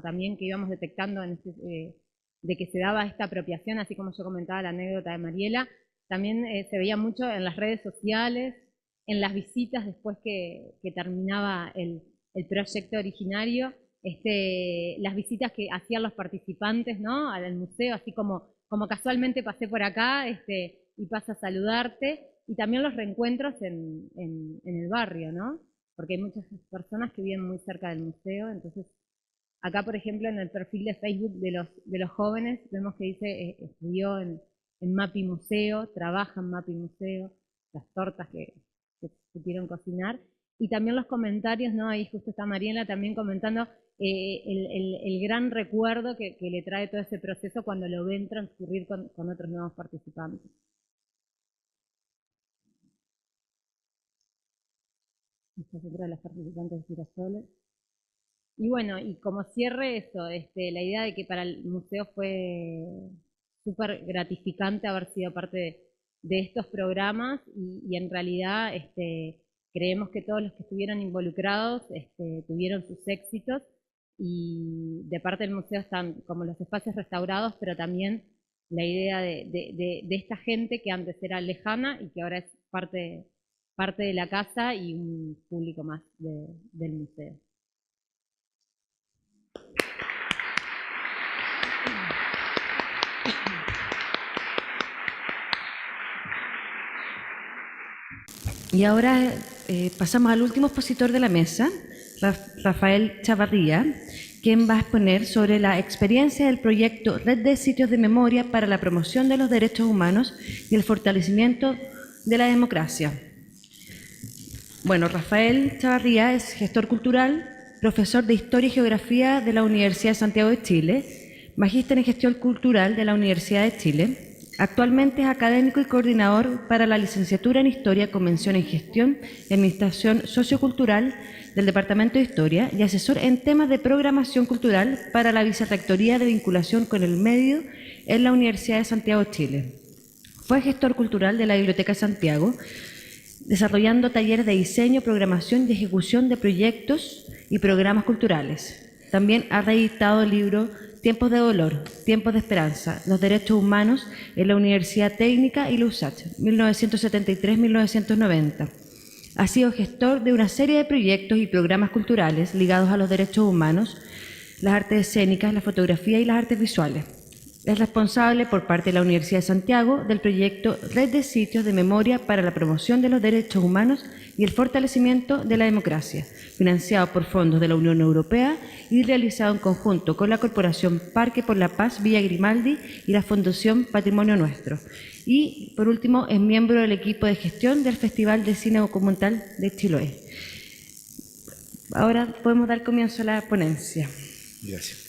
C: también que íbamos detectando de que se daba esta apropiación, así como yo comentaba la anécdota de Mariela, también se veía mucho en las redes sociales, en las visitas después que terminaba el proyecto originario, las visitas que hacían los participantes, ¿no? Al museo, así como casualmente pasé por acá y paso a saludarte, y también los reencuentros en el barrio, ¿no? Porque hay muchas personas que viven muy cerca del museo, entonces acá, por ejemplo, en el perfil de Facebook de los jóvenes, vemos que dice, estudió en MAPI Museo, trabaja en MAPI Museo, las tortas que supieron cocinar, y también los comentarios, ¿no? Ahí justo está Mariela también comentando el gran recuerdo que le trae todo ese proceso cuando lo ven transcurrir con otros nuevos participantes. Esta es otra de las participantes de Girasoles. Y bueno, y como cierre eso, la idea de que para el museo fue súper gratificante haber sido parte de estos programas y en realidad creemos que todos los que estuvieron involucrados tuvieron sus éxitos y de parte del museo están como los espacios restaurados, pero también la idea de esta gente que antes era lejana y que ahora es parte de la casa y un público más del museo.
A: Y ahora pasamos al último expositor de la mesa, Rafael Chavarría, quien va a exponer sobre la experiencia del proyecto Red de Sitios de Memoria para la Promoción de los Derechos Humanos y el Fortalecimiento de la Democracia. Bueno, Rafael Chavarría es gestor cultural, profesor de Historia y Geografía de la Universidad de Santiago de Chile, magíster en Gestión Cultural de la Universidad de Chile. Actualmente es académico y coordinador para la licenciatura en Historia, Convención en Gestión y Administración Sociocultural del Departamento de Historia y asesor en temas de programación cultural para la Vicerrectoría de Vinculación con el Medio en la Universidad de Santiago de Chile. Fue gestor cultural de la Biblioteca de Santiago, desarrollando talleres de diseño, programación y ejecución de proyectos y programas culturales. También ha reeditado el libro Tiempos de Dolor, Tiempos de Esperanza, los Derechos Humanos en la Universidad Técnica y la USACH, 1973-1990. Ha sido gestor de una serie de proyectos y programas culturales ligados a los derechos humanos, las artes escénicas, la fotografía y las artes visuales. Es responsable por parte de la Universidad de Santiago del proyecto Red de Sitios de Memoria para la Promoción de los Derechos Humanos y el Fortalecimiento de la Democracia, financiado por fondos de la Unión Europea y realizado en conjunto con la Corporación Parque por la Paz Villa Grimaldi y la Fundación Patrimonio Nuestro. Y, por último, es miembro del equipo de gestión del Festival de Cine Documental de Chiloé. Ahora podemos dar comienzo a la ponencia.
D: Gracias.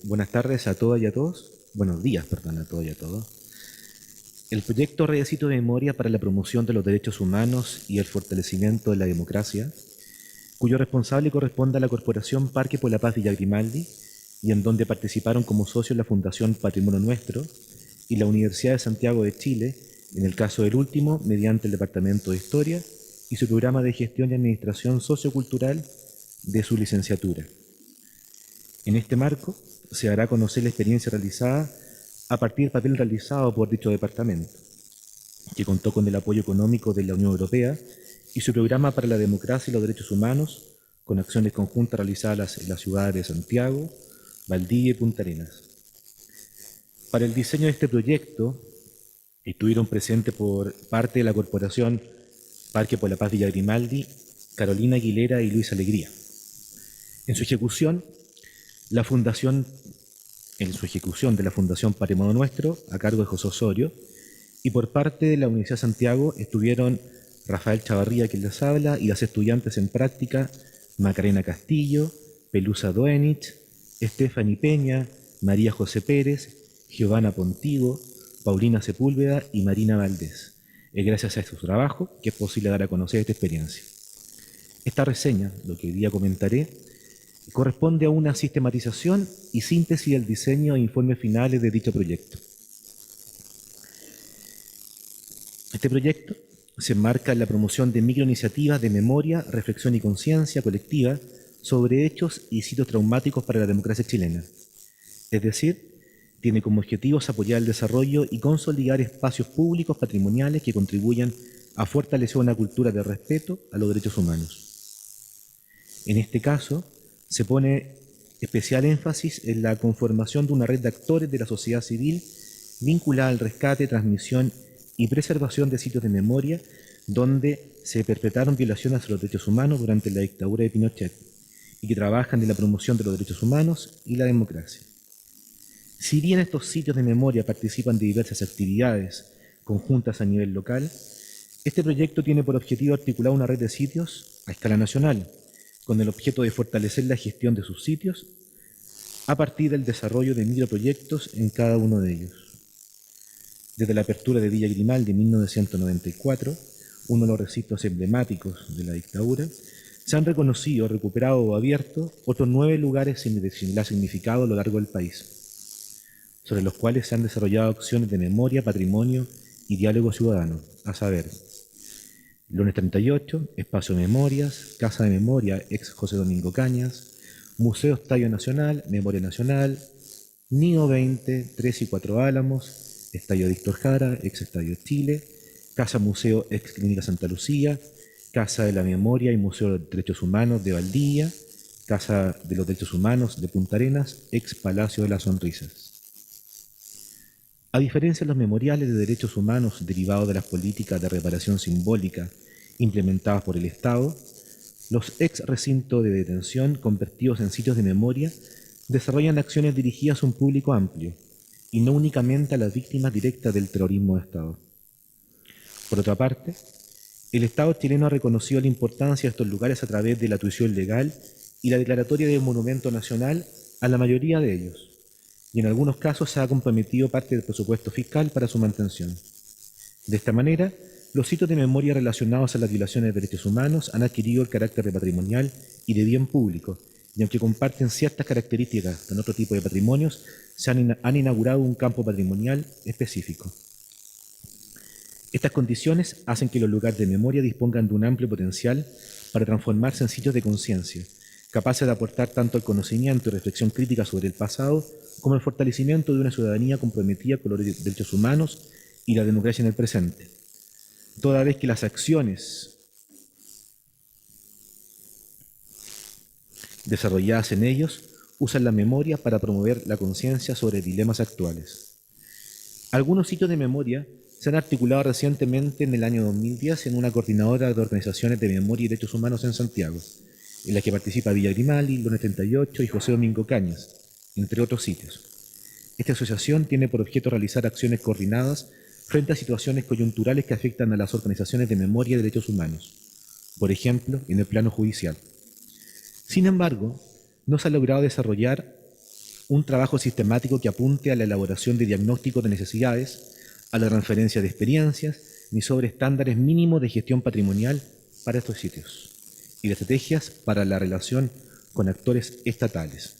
D: Buenas tardes a todas y a todos. Buenos días, perdón, a todas y a todos. El proyecto Red de Sitios de Memoria para la Promoción de los Derechos Humanos y el Fortalecimiento de la Democracia, cuyo responsable corresponde a la Corporación Parque por la Paz Villa Grimaldi y en donde participaron como socios la Fundación Patrimonio Nuestro y la Universidad de Santiago de Chile, en el caso del último, mediante el Departamento de Historia y su programa de Gestión y Administración Sociocultural de su licenciatura. En este marco, se dará a conocer la experiencia realizada a partir del papel realizado por dicho departamento, que contó con el apoyo económico de la Unión Europea y su programa para la democracia y los derechos humanos, con acciones conjuntas realizadas en las ciudades de Santiago, Valdivia y Punta Arenas. Para el diseño de este proyecto, estuvieron presentes por parte de la Corporación Parque por la Paz Villa Grimaldi, Carolina Aguilera y Luis Alegría. En su ejecución de la Fundación Patrimonio Nuestro, a cargo de José Osorio, y por parte de la Universidad de Santiago estuvieron Rafael Chavarría, quien les habla, y las estudiantes en práctica Macarena Castillo, Pelusa Doenich, Stephanie Peña, María José Pérez, Giovanna Pontigo, Paulina Sepúlveda y Marina Valdés. Es gracias a su trabajo que es posible dar a conocer esta experiencia. Esta reseña, lo que hoy día comentaré, corresponde a una sistematización y síntesis del diseño e informes finales de dicho proyecto. Este proyecto se enmarca en la promoción de microiniciativas de memoria, reflexión y conciencia colectiva sobre hechos y sitios traumáticos para la democracia chilena. Es decir, tiene como objetivos apoyar el desarrollo y consolidar espacios públicos patrimoniales que contribuyan a fortalecer una cultura de respeto a los derechos humanos. En este caso, se pone especial énfasis en la conformación de una red de actores de la sociedad civil vinculada al rescate, transmisión y preservación de sitios de memoria donde se perpetraron violaciones a los derechos humanos durante la dictadura de Pinochet y que trabajan en la promoción de los derechos humanos y la democracia. Si bien estos sitios de memoria participan de diversas actividades conjuntas a nivel local, este proyecto tiene por objetivo articular una red de sitios a escala nacional, con el objeto de fortalecer la gestión de sus sitios a partir del desarrollo de microproyectos en cada uno de ellos. Desde la apertura de Villa Grimaldi en 1994, uno de los recintos emblemáticos de la dictadura, se han reconocido, recuperado o abierto otros 9 lugares de similar significado a lo largo del país, sobre los cuales se han desarrollado acciones de memoria, patrimonio y diálogo ciudadano, a saber, Lunes 38, Espacio Memorias, Casa de Memoria, ex José Domingo Cañas, Museo Estadio Nacional, Memoria Nacional, NIO 20, 3 y 4 Álamos, Estadio Víctor Jara, ex Estadio Chile, Casa Museo, ex Clínica Santa Lucía, Casa de la Memoria y Museo de Derechos Humanos de Valdivia, Casa de los Derechos Humanos de Punta Arenas, ex Palacio de las Sonrisas. A diferencia de los memoriales de derechos humanos derivados de las políticas de reparación simbólica implementadas por el Estado, los ex recintos de detención convertidos en sitios de memoria desarrollan acciones dirigidas a un público amplio y no únicamente a las víctimas directas del terrorismo de Estado. Por otra parte, el Estado chileno ha reconocido la importancia de estos lugares a través de la tuición legal y la declaratoria de monumento nacional a la mayoría de ellos, y en algunos casos se ha comprometido parte del presupuesto fiscal para su mantención. De esta manera, los sitios de memoria relacionados a las violaciones de derechos humanos han adquirido el carácter de patrimonial y de bien público, y aunque comparten ciertas características con otro tipo de patrimonios, se han inaugurado un campo patrimonial específico. Estas condiciones hacen que los lugares de memoria dispongan de un amplio potencial para transformarse en sitios de conciencia, capaces de aportar tanto el conocimiento y reflexión crítica sobre el pasado, como el fortalecimiento de una ciudadanía comprometida con los derechos humanos y la democracia en el presente, toda vez que las acciones desarrolladas en ellos usan la memoria para promover la conciencia sobre dilemas actuales. Algunos sitios de memoria se han articulado recientemente en el año 2010 en una coordinadora de organizaciones de memoria y derechos humanos en Santiago, en la que participa Villa Grimaldi, Lunes 38 y José Domingo Cañas, entre otros sitios. Esta asociación tiene por objeto realizar acciones coordinadas frente a situaciones coyunturales que afectan a las organizaciones de memoria y derechos humanos, por ejemplo, en el plano judicial. Sin embargo, no se ha logrado desarrollar un trabajo sistemático que apunte a la elaboración de diagnósticos de necesidades, a la transferencia de experiencias, ni sobre estándares mínimos de gestión patrimonial para estos sitios y de estrategias para la relación con actores estatales.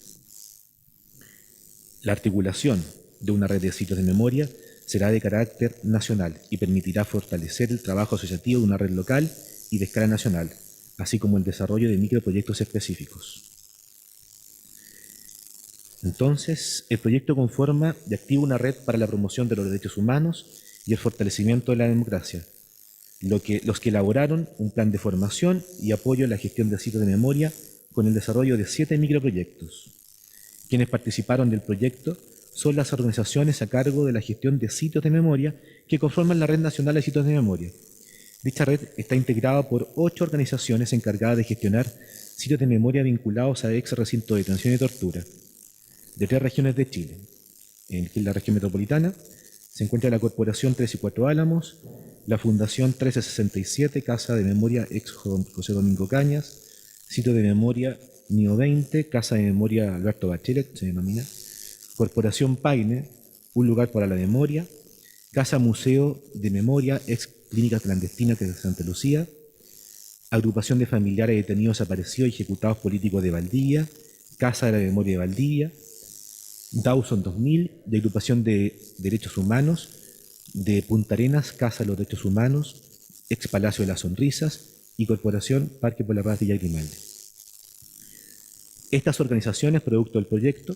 D: La articulación de una red de sitios de memoria será de carácter nacional y permitirá fortalecer el trabajo asociativo de una red local y de escala nacional, así como el desarrollo de microproyectos específicos. Entonces, el proyecto conforma y activa una red para la promoción de los derechos humanos y el fortalecimiento de la democracia, los que elaboraron un plan de formación y apoyo en la gestión de sitios de memoria con el desarrollo de 7 microproyectos. Quienes participaron del proyecto son las organizaciones a cargo de la gestión de sitios de memoria que conforman la Red Nacional de Sitios de Memoria. Dicha red está integrada por 8 organizaciones encargadas de gestionar sitios de memoria vinculados a ex recintos de detención y tortura, de 3 regiones de Chile. En la región metropolitana se encuentra la Corporación 3 y 4 Álamos, la Fundación 1367, Casa de Memoria ex José Domingo Cañas, Sitio de Memoria NIO 20, Casa de Memoria Alberto Bachelet, se denomina, Corporación Paine, un lugar para la memoria, Casa Museo de Memoria ex Clínica Clandestina de Santa Lucía, Agrupación de Familiares Detenidos Desaparecidos y Ejecutados Políticos de Valdivia, Casa de la Memoria de Valdivia, Dawson 2000, de Agrupación de Derechos Humanos, de Punta Arenas, Casa de los Derechos Humanos, ex Palacio de las Sonrisas y Corporación Parque por la Paz Villa Grimaldi. Estas organizaciones, producto del proyecto,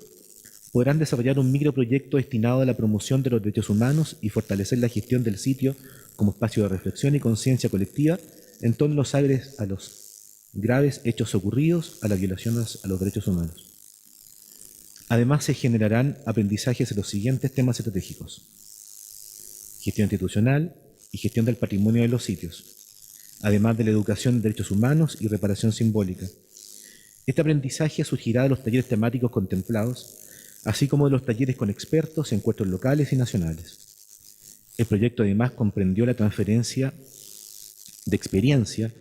D: podrán desarrollar un microproyecto destinado a la promoción de los derechos humanos y fortalecer la gestión del sitio como espacio de reflexión y conciencia colectiva en torno a los graves hechos ocurridos, a las violaciones a los derechos humanos. Además, se generarán aprendizajes en los siguientes temas estratégicos: gestión institucional y gestión del patrimonio de los sitios, además de la educación de derechos humanos y reparación simbólica. Este aprendizaje surgirá de los talleres temáticos contemplados, así como de los talleres con expertos, encuentros locales y nacionales. El proyecto además comprendió la transferencia de experiencia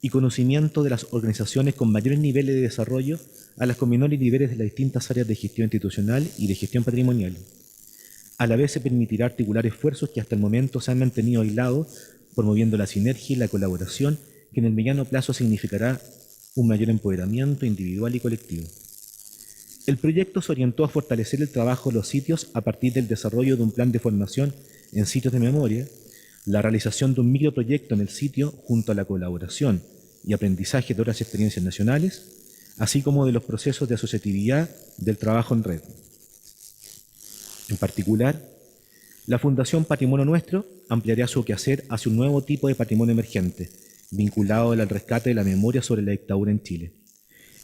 D: y conocimiento de las organizaciones con mayores niveles de desarrollo a las con menores niveles de las distintas áreas de gestión institucional y de gestión patrimonial. A la vez se permitirá articular esfuerzos que hasta el momento se han mantenido aislados, promoviendo la sinergia y la colaboración que en el mediano plazo significará un mayor empoderamiento individual y colectivo. El proyecto se orientó a fortalecer el trabajo de los sitios a partir del desarrollo de un plan de formación en sitios de memoria, la realización de un microproyecto en el sitio junto a la colaboración y aprendizaje de otras experiencias nacionales, así como de los procesos de asociatividad del trabajo en red. En particular, la Fundación Patrimonio Nuestro ampliará su quehacer hacia un nuevo tipo de patrimonio emergente, vinculado al rescate de la memoria sobre la dictadura en Chile.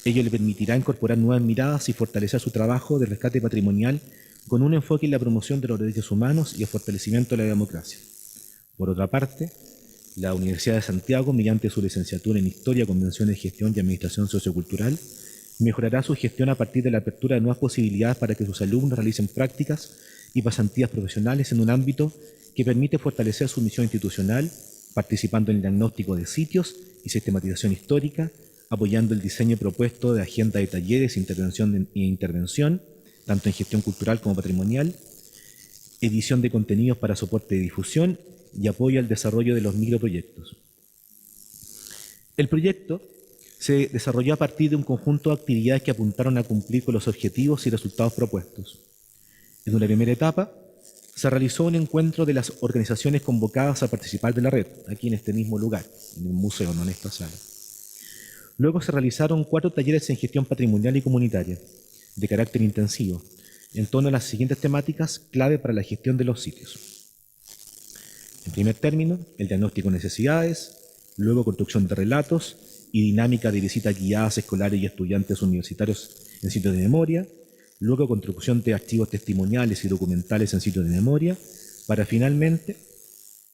D: Ello le permitirá incorporar nuevas miradas y fortalecer su trabajo de rescate patrimonial con un enfoque en la promoción de los derechos humanos y el fortalecimiento de la democracia. Por otra parte, la Universidad de Santiago, mediante su licenciatura en Historia, Convenciones de Gestión y Administración Sociocultural, mejorará su gestión a partir de la apertura de nuevas posibilidades para que sus alumnos realicen prácticas y pasantías profesionales en un ámbito que permite fortalecer su misión institucional, participando en el diagnóstico de sitios y sistematización histórica, apoyando el diseño propuesto de agenda de talleres, intervención e intervención, tanto en gestión cultural como patrimonial, edición de contenidos para soporte de difusión y apoyo al desarrollo de los microproyectos. El proyecto se desarrolló a partir de un conjunto de actividades que apuntaron a cumplir con los objetivos y resultados propuestos. En una primera etapa, se realizó un encuentro de las organizaciones convocadas a participar de la red, aquí en este mismo lugar, en un museo, no en esta sala. Luego se realizaron 4 talleres en gestión patrimonial y comunitaria, de carácter intensivo, en torno a las siguientes temáticas clave para la gestión de los sitios. En primer término, el diagnóstico de necesidades, luego construcción de relatos y dinámica de visitas guiadas escolares y estudiantes universitarios en sitios de memoria, luego construcción de archivos testimoniales y documentales en sitios de memoria, para finalmente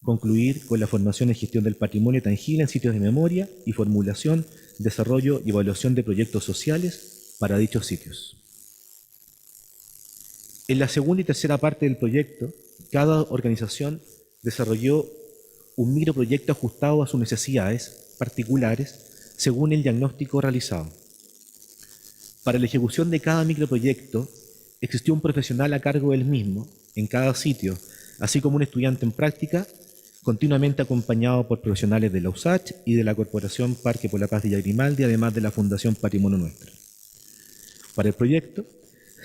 D: concluir con la formación en gestión del patrimonio tangible en sitios de memoria y formulación, desarrollo y evaluación de proyectos sociales para dichos sitios. En la segunda y tercera parte del proyecto, cada organización desarrolló un microproyecto ajustado a sus necesidades particulares según el diagnóstico realizado. Para la ejecución de cada microproyecto, existió un profesional a cargo del mismo en cada sitio, así como un estudiante en práctica, continuamente acompañado por profesionales de la USACH y de la Corporación Parque por la Paz Villa Grimaldi, además de la Fundación Patrimonio Nuestro. Para el proyecto,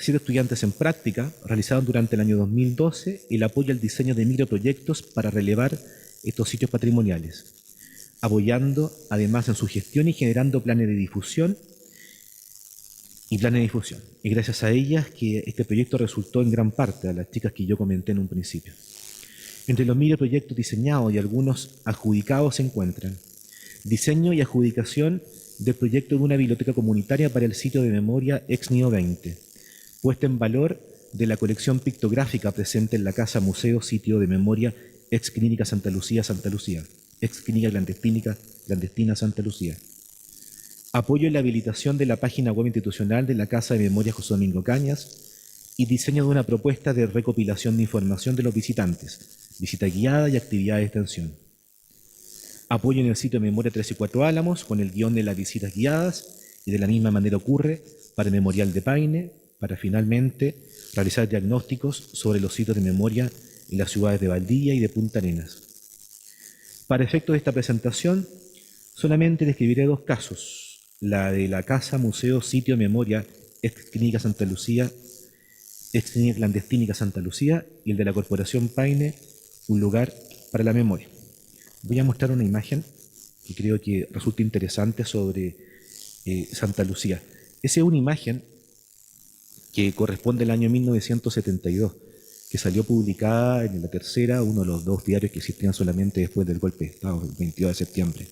D: 7 estudiantes en práctica realizaron durante el año 2012 el apoyo al diseño de microproyectos para relevar estos sitios patrimoniales, apoyando además en su gestión y generando planes de difusión. Y gracias a ellas que este proyecto resultó en gran parte a las chicas que yo comenté en un principio. Entre los microproyectos diseñados y algunos adjudicados se encuentran diseño y adjudicación del proyecto de una biblioteca comunitaria para el sitio de memoria Ex-Nio 20, puesta en valor de la colección pictográfica presente en la Casa Museo Sitio de Memoria Ex Clínica Santa Lucía, Ex Clínica Clandestina Santa Lucía. Apoyo en la habilitación de la página web institucional de la Casa de Memoria José Domingo Cañas y diseño de una propuesta de recopilación de información de los visitantes, visita guiada y actividad de extensión. Apoyo en el sitio de Memoria 3 y 4 Álamos con el guión de las visitas guiadas y de la misma manera ocurre para el Memorial de Paine, para finalmente realizar diagnósticos sobre los sitios de memoria en las ciudades de Valdivia y de Punta Arenas. Para efectos de esta presentación, solamente describiré 2 casos, la de la Casa Museo Sitio de Memoria Ex Clínica Santa Lucía, Ex Clínica Clandestina Santa Lucía, y el de la Corporación Paine, un lugar para la memoria. Voy a mostrar una imagen que creo que resulta interesante sobre Santa Lucía. Esa es una imagen que corresponde al año 1972, que salió publicada en La Tercera, uno de los 2 diarios que existían solamente después del golpe de Estado, el 22 de septiembre.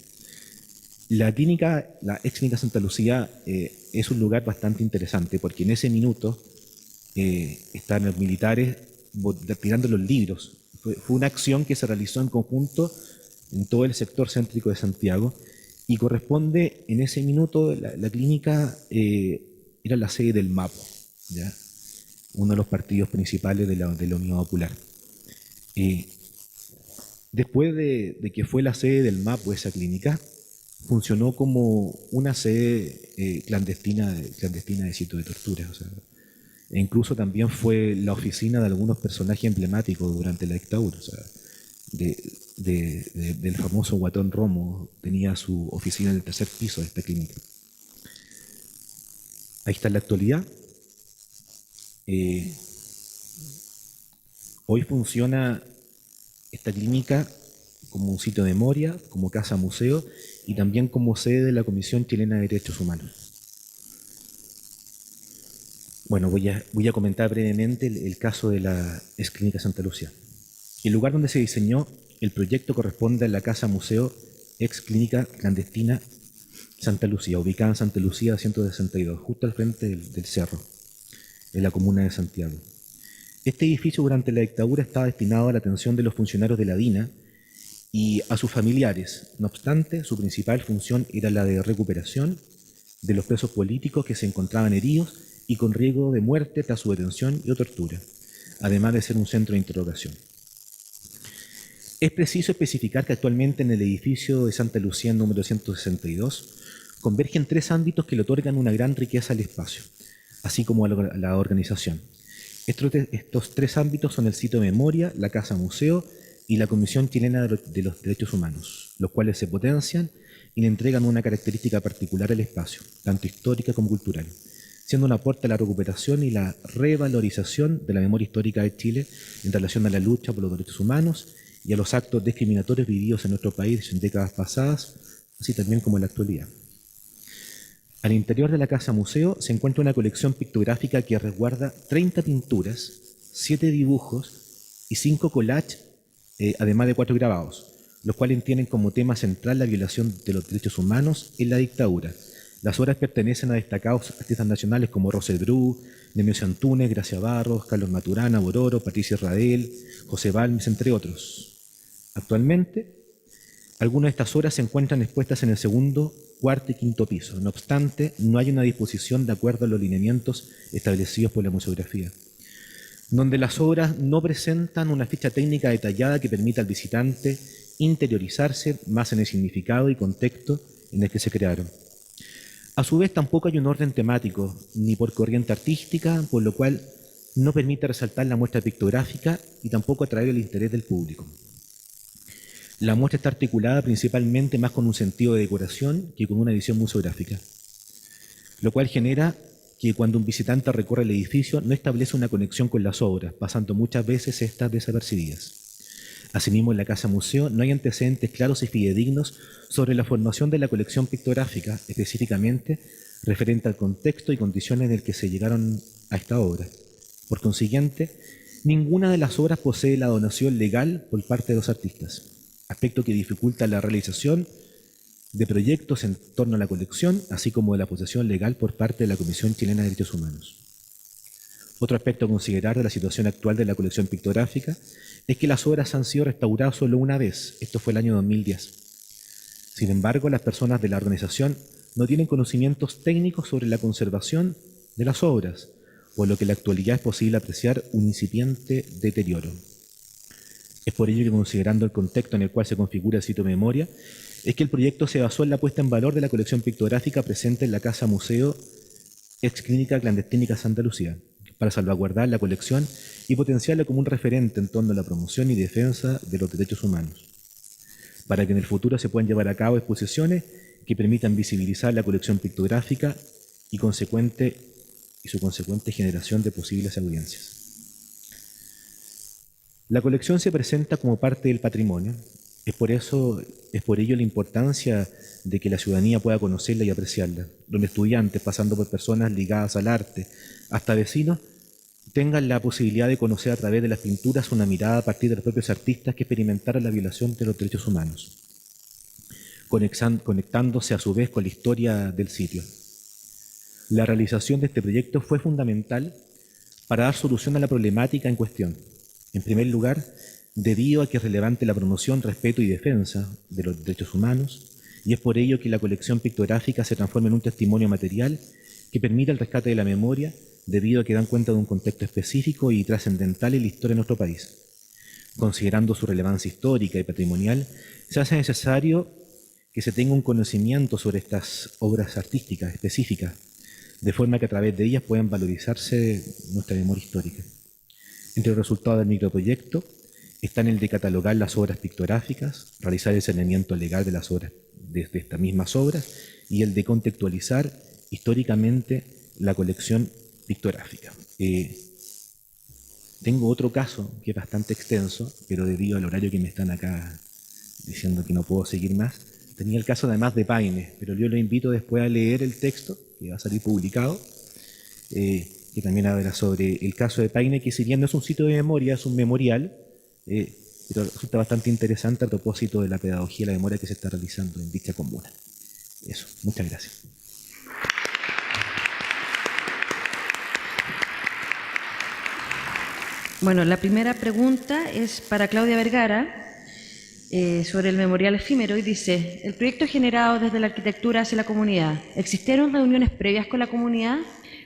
D: La Ex Clínica Santa Lucía es un lugar bastante interesante porque en ese minuto están los militares tirando los libros. Fue una acción que se realizó en conjunto en todo el sector céntrico de Santiago y corresponde en ese minuto, la clínica era la sede del MAPO, ¿ya? Uno de los partidos principales de la Unión Popular. Después de que fue la sede del MAPO esa clínica, funcionó como una sede clandestina de sitio de tortura. O sea, e incluso también fue la oficina de algunos personajes emblemáticos durante la dictadura. O sea, del famoso Guatón Romo tenía su oficina en el 3er piso de esta clínica. Ahí está en la actualidad. Hoy funciona esta clínica como un sitio de memoria, como casa museo y también como sede de la Comisión Chilena de Derechos Humanos. Bueno, voy a comentar brevemente el caso de la Ex Clínica Santa Lucía. El lugar donde se diseñó el proyecto corresponde a la Casa Museo Ex Clínica Clandestina Santa Lucía, ubicada en Santa Lucía 162, justo al frente del cerro, en la comuna de Santiago. Este edificio durante la dictadura estaba destinado a la atención de los funcionarios de la DINA y a sus familiares. No obstante, su principal función era la de recuperación de los presos políticos que se encontraban heridos y con riesgo de muerte tras su detención y o tortura, además de ser un centro de interrogación. Es preciso especificar que actualmente en el edificio de Santa Lucía número 162 convergen 3 ámbitos que le otorgan una gran riqueza al espacio, así como a la organización. Estos 3 ámbitos son el sitio de memoria, la casa museo y la Comisión Chilena de los Derechos Humanos, los cuales se potencian y le entregan una característica particular al espacio, tanto histórica como cultural, siendo un aporte a la recuperación y la revalorización de la memoria histórica de Chile en relación a la lucha por los derechos humanos y a los actos discriminatorios vividos en nuestro país en décadas pasadas, así también como en la actualidad. Al interior de la Casa Museo se encuentra una colección pictográfica que resguarda 30 pinturas, 7 dibujos y 5 collages, además de 4 grabados, los cuales tienen como tema central la violación de los derechos humanos en la dictadura. Las obras pertenecen a destacados artistas nacionales como Rosel Bru, Nemesio Antunes, Gracia Barros, Carlos Maturana, Bororo, Patricia Radel, José Balmes, entre otros. Actualmente, algunas de estas obras se encuentran expuestas en el segundo, cuarto y quinto piso. No obstante, no hay una disposición de acuerdo a los lineamientos establecidos por la museografía, donde las obras no presentan una ficha técnica detallada que permita al visitante interiorizarse más en el significado y contexto en el que se crearon. A su vez, tampoco hay un orden temático, ni por corriente artística, por lo cual no permite resaltar la muestra pictográfica y tampoco atraer el interés del público. La muestra está articulada principalmente más con un sentido de decoración que con una visión museográfica, lo cual genera que cuando un visitante recorre el edificio no establece una conexión con las obras, pasando muchas veces estas desapercibidas. Asimismo, en la Casa Museo no hay antecedentes claros y fidedignos sobre la formación de la colección pictográfica, específicamente referente al contexto y condiciones en el que se llegaron a esta obra. Por consiguiente, ninguna de las obras posee la donación legal por parte de los artistas, aspecto que dificulta la realización de proyectos en torno a la colección, así como de la posesión legal por parte de la Comisión Chilena de Derechos Humanos. Otro aspecto a considerar de la situación actual de la colección pictográfica es que las obras han sido restauradas solo una vez, esto fue el año 2010. Sin embargo, las personas de la organización no tienen conocimientos técnicos sobre la conservación de las obras, por lo que en la actualidad es posible apreciar un incipiente deterioro. Es por ello que, considerando el contexto en el cual se configura el sitio de memoria, es que el proyecto se basó en la puesta en valor de la colección pictográfica presente en la Casa Museo Ex Clínica Clandestínica Santa Lucía, para salvaguardar la colección y potenciarla como un referente en torno a la promoción y defensa de los derechos humanos, para que en el futuro se puedan llevar a cabo exposiciones que permitan visibilizar la colección pictográfica y su consecuente generación de posibles audiencias. La colección se presenta como parte del patrimonio. Es por ello la importancia de que la ciudadanía pueda conocerla y apreciarla, donde estudiantes, pasando por personas ligadas al arte, hasta vecinos, tengan la posibilidad de conocer a través de las pinturas una mirada a partir de los propios artistas que experimentaron la violación de los derechos humanos, conectándose a su vez con la historia del sitio. La realización de este proyecto fue fundamental para dar solución a la problemática en cuestión. En primer lugar, debido a que es relevante la promoción, respeto y defensa de los derechos humanos, y es por ello que la colección pictográfica se transforma en un testimonio material que permite el rescate de la memoria, debido a que dan cuenta de un contexto específico y trascendental en la historia de nuestro país. Considerando su relevancia histórica y patrimonial, se hace necesario que se tenga un conocimiento sobre estas obras artísticas específicas, de forma que a través de ellas puedan valorizarse nuestra memoria histórica. Entre los resultados del microproyecto están el de catalogar las obras pictográficas, realizar el saneamiento legal de las obras, de estas mismas obras, y el de contextualizar históricamente la colección pictográfica. Tengo otro caso que es bastante extenso, pero debido al horario que me están acá diciendo que no puedo seguir más, tenía el caso además de Paine, pero yo lo invito después a leer el texto, que va a salir publicado, que también habla sobre el caso de Paine, que si bien no es un sitio de memoria, es un memorial, pero resulta bastante interesante a propósito de la pedagogía de la memoria que se está realizando en dicha comuna. Eso, muchas gracias.
A: Bueno, la primera pregunta es para Claudia Vergara, sobre el memorial efímero, y dice: el proyecto generado desde la arquitectura hacia la comunidad, ¿existieron reuniones previas con la comunidad?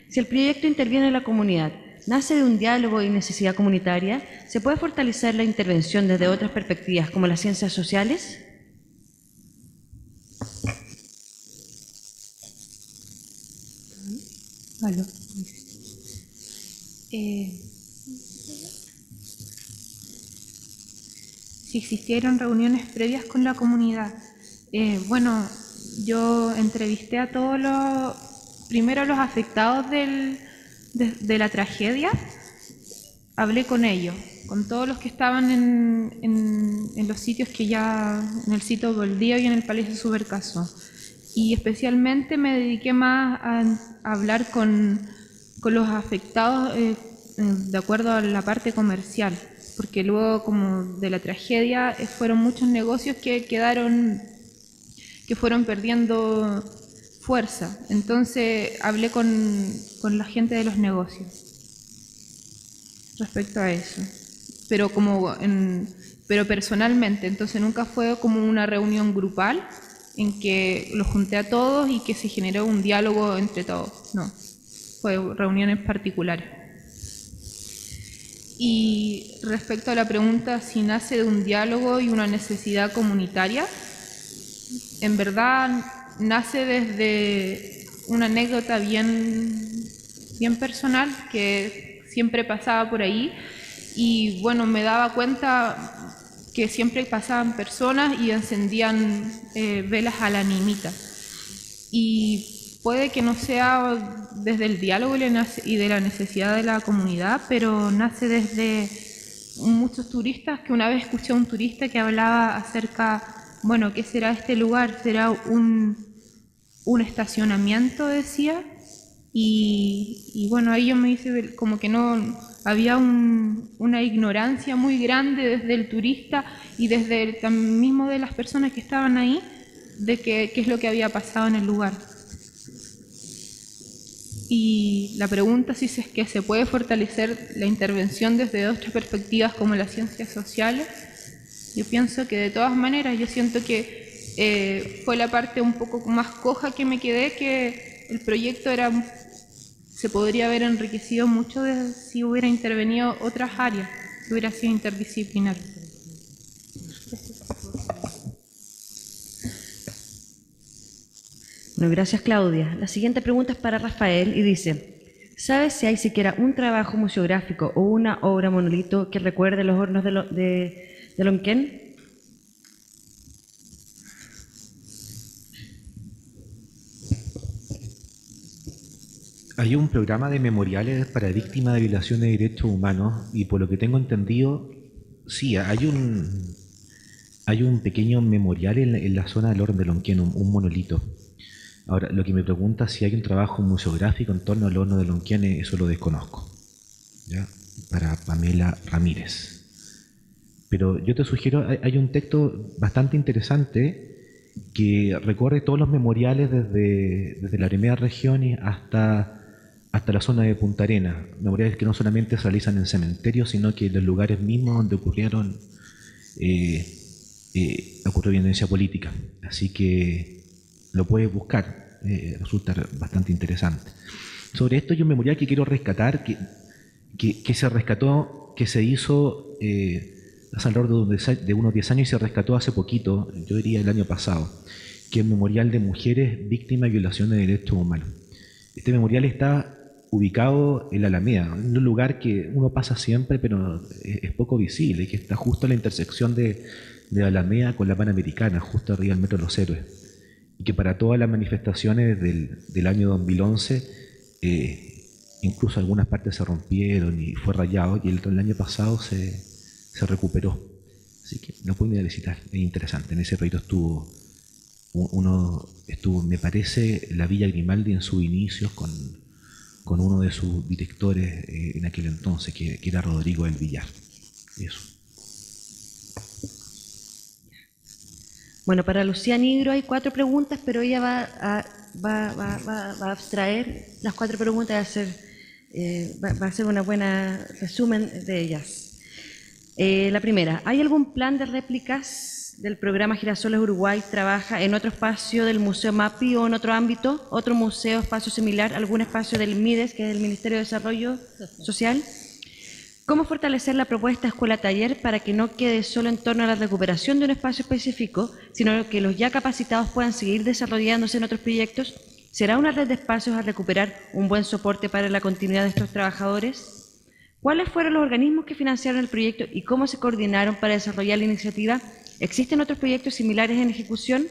A: Si el proyecto interviene en la comunidad, ¿nace de un diálogo y necesidad comunitaria? ¿Se puede fortalecer la intervención desde otras perspectivas como las ciencias sociales?
B: Aló. Si existieron reuniones previas con la comunidad. Bueno, yo entrevisté a primero los afectados de la tragedia, hablé con ellos, con todos los que estaban en los sitios que ya, en el sitio Boldío y en el Palacio Subercaso. Y especialmente me dediqué más a hablar con los afectados de acuerdo a la parte comercial, porque luego como de la tragedia fueron muchos negocios que fueron perdiendo fuerza. Entonces hablé con la gente de los negocios respecto a eso, pero pero personalmente. Entonces nunca fue como una reunión grupal en que los junté a todos y que se generó un diálogo entre todos. No, fue reuniones particulares. Y respecto a la pregunta si nace de un diálogo y una necesidad comunitaria, en verdad nace desde una anécdota bien personal que siempre pasaba por ahí, y bueno, me daba cuenta que siempre pasaban personas y encendían velas a la animita. Y puede que no sea desde el diálogo y de la necesidad de la comunidad, pero nace desde muchos turistas, que una vez escuché a un turista que hablaba acerca, bueno, ¿qué será este lugar? ¿Será un estacionamiento?, decía. Y bueno, ahí yo me hice como que no había una ignorancia muy grande desde el turista y desde el mismo de las personas que estaban ahí, de qué es lo que había pasado en el lugar. Y la pregunta si es que se puede fortalecer la intervención desde otras perspectivas como las ciencias sociales. Yo pienso que de todas maneras, yo siento que fue la parte un poco más coja que me quedé, que el proyecto se podría haber enriquecido mucho si hubiera intervenido otras áreas, si hubiera sido interdisciplinario.
A: Bueno, gracias, Claudia. La siguiente pregunta es para Rafael y dice: ¿sabes si hay siquiera un trabajo museográfico o una obra monolito que recuerde los hornos de Lonquén?
D: Hay un programa de memoriales para víctimas de violación de derechos humanos y por lo que tengo entendido, sí, hay un pequeño memorial en la zona del Horno de Lonquén, un monolito. Ahora, lo que me pregunta si hay un trabajo museográfico en torno al Horno de Lonquén, eso lo desconozco, ¿ya? Para Pamela Ramírez. Pero yo te sugiero, hay un texto bastante interesante que recorre todos los memoriales desde la primera región y hasta la zona de Punta Arenas. Memoriales que no solamente se realizan en cementerios, sino que en los lugares mismos donde ocurrió violencia política. Así que lo puedes buscar, resulta bastante interesante. Sobre esto hay un memorial que quiero rescatar, que se rescató, que se hizo hace alrededor de unos 10 años y se rescató hace poquito, yo diría el año pasado, que es el Memorial de Mujeres Víctimas de Violación de Derechos Humanos. Este memorial está ubicado en la Alameda, en un lugar que uno pasa siempre, pero es poco visible, que está justo en la intersección de la Alameda con la Panamericana, justo arriba del Metro de los Héroes. Y que para todas las manifestaciones del año 2011, incluso algunas partes se rompieron y fue rayado, y el año pasado se recuperó. Así que lo pueden ir a visitar, es interesante. En ese proyecto estuvo, me parece, la Villa Grimaldi en sus inicios con uno de sus directores en aquel entonces, que era Rodrigo del Villar. Eso.
A: Bueno, para Lucía Nigro hay 4 preguntas, pero ella va a abstraer las 4 preguntas y hacer Va a ser una buena resumen de ellas. La primera, ¿hay algún plan de réplicas del programa Girasoles Uruguay? ¿Trabaja en otro espacio del Museo MAPI o en otro ámbito? ¿Otro museo, espacio similar? ¿Algún espacio del MIDES, que es el Ministerio de Desarrollo Social? ¿Cómo fortalecer la propuesta escuela-taller para que no quede solo en torno a la recuperación de un espacio específico, sino que los ya capacitados puedan seguir desarrollándose en otros proyectos? ¿Será una red de espacios a recuperar un buen soporte para la continuidad de estos trabajadores? ¿Cuáles fueron los organismos que financiaron el proyecto y cómo se coordinaron para desarrollar la iniciativa? ¿Existen otros proyectos similares en ejecución?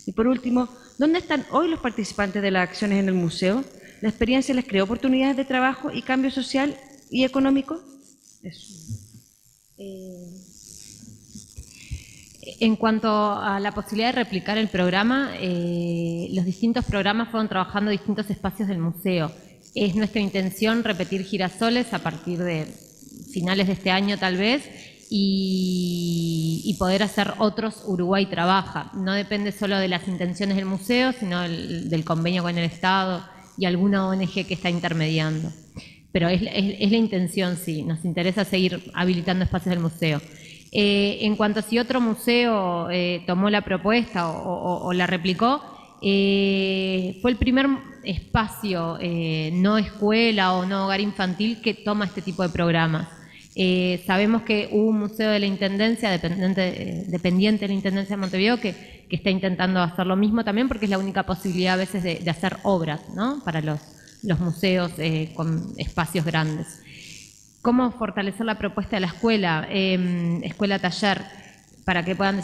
A: Y por último, ¿dónde están hoy los participantes de las acciones en el museo? ¿La experiencia les creó oportunidades de trabajo y cambio social y económico? Eso.
C: En cuanto a la posibilidad de replicar el programa, los distintos programas fueron trabajando en distintos espacios del museo. Es nuestra intención repetir Girasoles a partir de finales de este año tal vez y poder hacer otros Uruguay Trabaja. No depende solo de las intenciones del museo, sino del convenio con el Estado y alguna ONG que está intermediando. Pero es la intención, sí, nos interesa seguir habilitando espacios del museo. En cuanto a si otro museo tomó la propuesta o la replicó, fue el primer espacio no escuela o no hogar infantil que toma este tipo de programas. Sabemos que hubo un museo de la Intendencia, dependiente de la Intendencia de Montevideo, que está intentando hacer lo mismo también, porque es la única posibilidad a veces de hacer obras, ¿no? Para los museos con espacios grandes. ¿Cómo fortalecer la propuesta de la escuela? Escuela-taller, para que puedan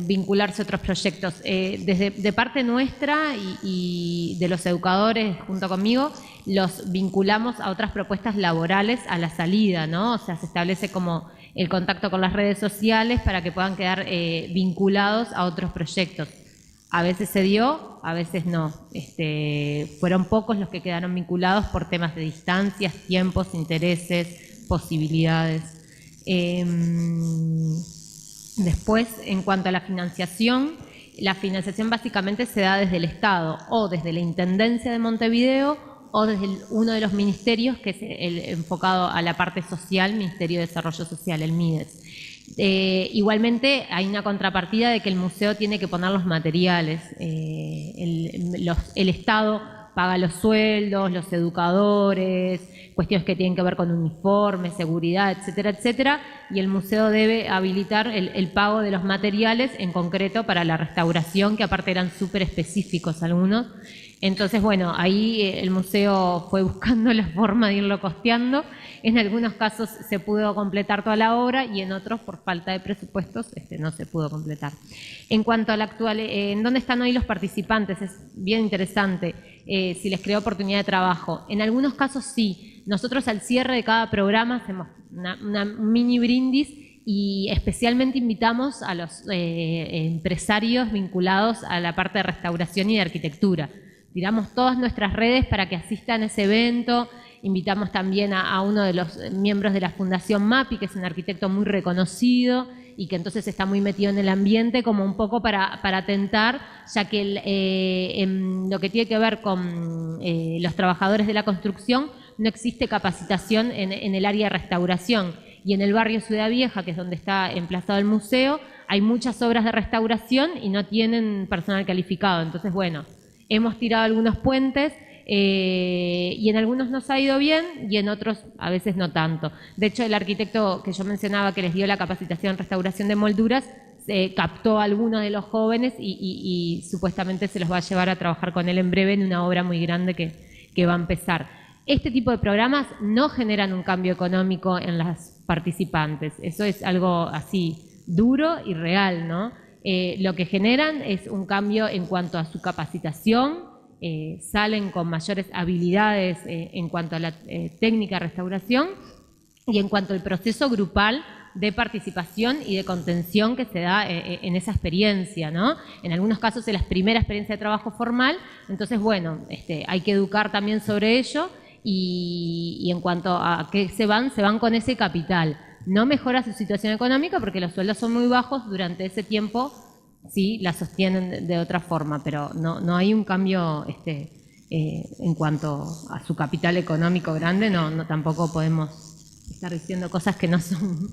C: vincularse a otros proyectos. De parte nuestra y de los educadores junto conmigo, los vinculamos a otras propuestas laborales a la salida, ¿no? O sea, se establece como el contacto con las redes sociales para que puedan quedar vinculados a otros proyectos. A veces se dio, a veces no. Fueron pocos los que quedaron vinculados por temas de distancias, tiempos, intereses, posibilidades. Después, en cuanto a la financiación básicamente se da desde el Estado o desde la Intendencia de Montevideo o desde uno de los ministerios que es enfocado a la parte social, Ministerio de Desarrollo Social, el MIDES. Igualmente hay una contrapartida de que el museo tiene que poner los materiales. El Estado paga los sueldos, los educadores, cuestiones que tienen que ver con uniformes, seguridad, etcétera, etcétera, y el museo debe habilitar el pago de los materiales en concreto para la restauración, que aparte eran súper específicos algunos. Entonces, bueno, ahí el museo fue buscando la forma de irlo costeando. En algunos casos se pudo completar toda la obra y en otros, por falta de presupuestos, no se pudo completar. En cuanto a la actual, ¿en dónde están hoy los participantes? Es bien interesante, si les creó oportunidad de trabajo. En algunos casos sí. Nosotros al cierre de cada programa hacemos un mini brindis y especialmente invitamos a los empresarios vinculados a la parte de restauración y de arquitectura. Tiramos todas nuestras redes para que asistan a ese evento. Invitamos también a uno de los miembros de la Fundación MAPI, que es un arquitecto muy reconocido y que entonces está muy metido en el ambiente, como un poco para tentar, ya que en lo que tiene que ver con los trabajadores de la construcción, no existe capacitación en el área de restauración. Y en el barrio Ciudad Vieja, que es donde está emplazado el museo, hay muchas obras de restauración y no tienen personal calificado. Entonces, bueno, hemos tirado algunos puentes y en algunos nos ha ido bien y en otros a veces no tanto. De hecho, el arquitecto que yo mencionaba que les dio la capacitación en restauración de molduras, captó a algunos de los jóvenes y supuestamente se los va a llevar a trabajar con él en breve en una obra muy grande que va a empezar. Este tipo de programas no generan un cambio económico en las participantes. Eso es algo así duro y real, ¿no? Lo que generan es un cambio en cuanto a su capacitación, salen con mayores habilidades en cuanto a la técnica de restauración y en cuanto al proceso grupal de participación y de contención que se da en esa experiencia, ¿no? En algunos casos es la primera experiencia de trabajo formal, entonces, bueno, hay que educar también sobre ello y en cuanto a qué se van con ese capital. No mejora su situación económica porque los sueldos son muy bajos, durante ese tiempo sí la sostienen de otra forma, pero no hay un cambio en cuanto a su capital económico grande, no tampoco podemos estar diciendo cosas que no son.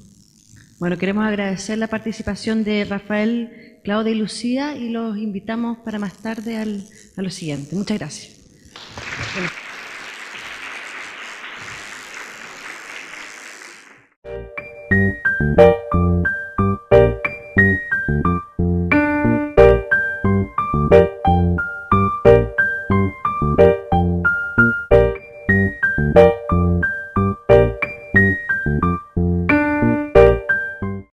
A: Bueno, queremos agradecer la participación de Rafael, Claudia y Lucía y los invitamos para más tarde a lo siguiente. Muchas gracias.
C: Bueno.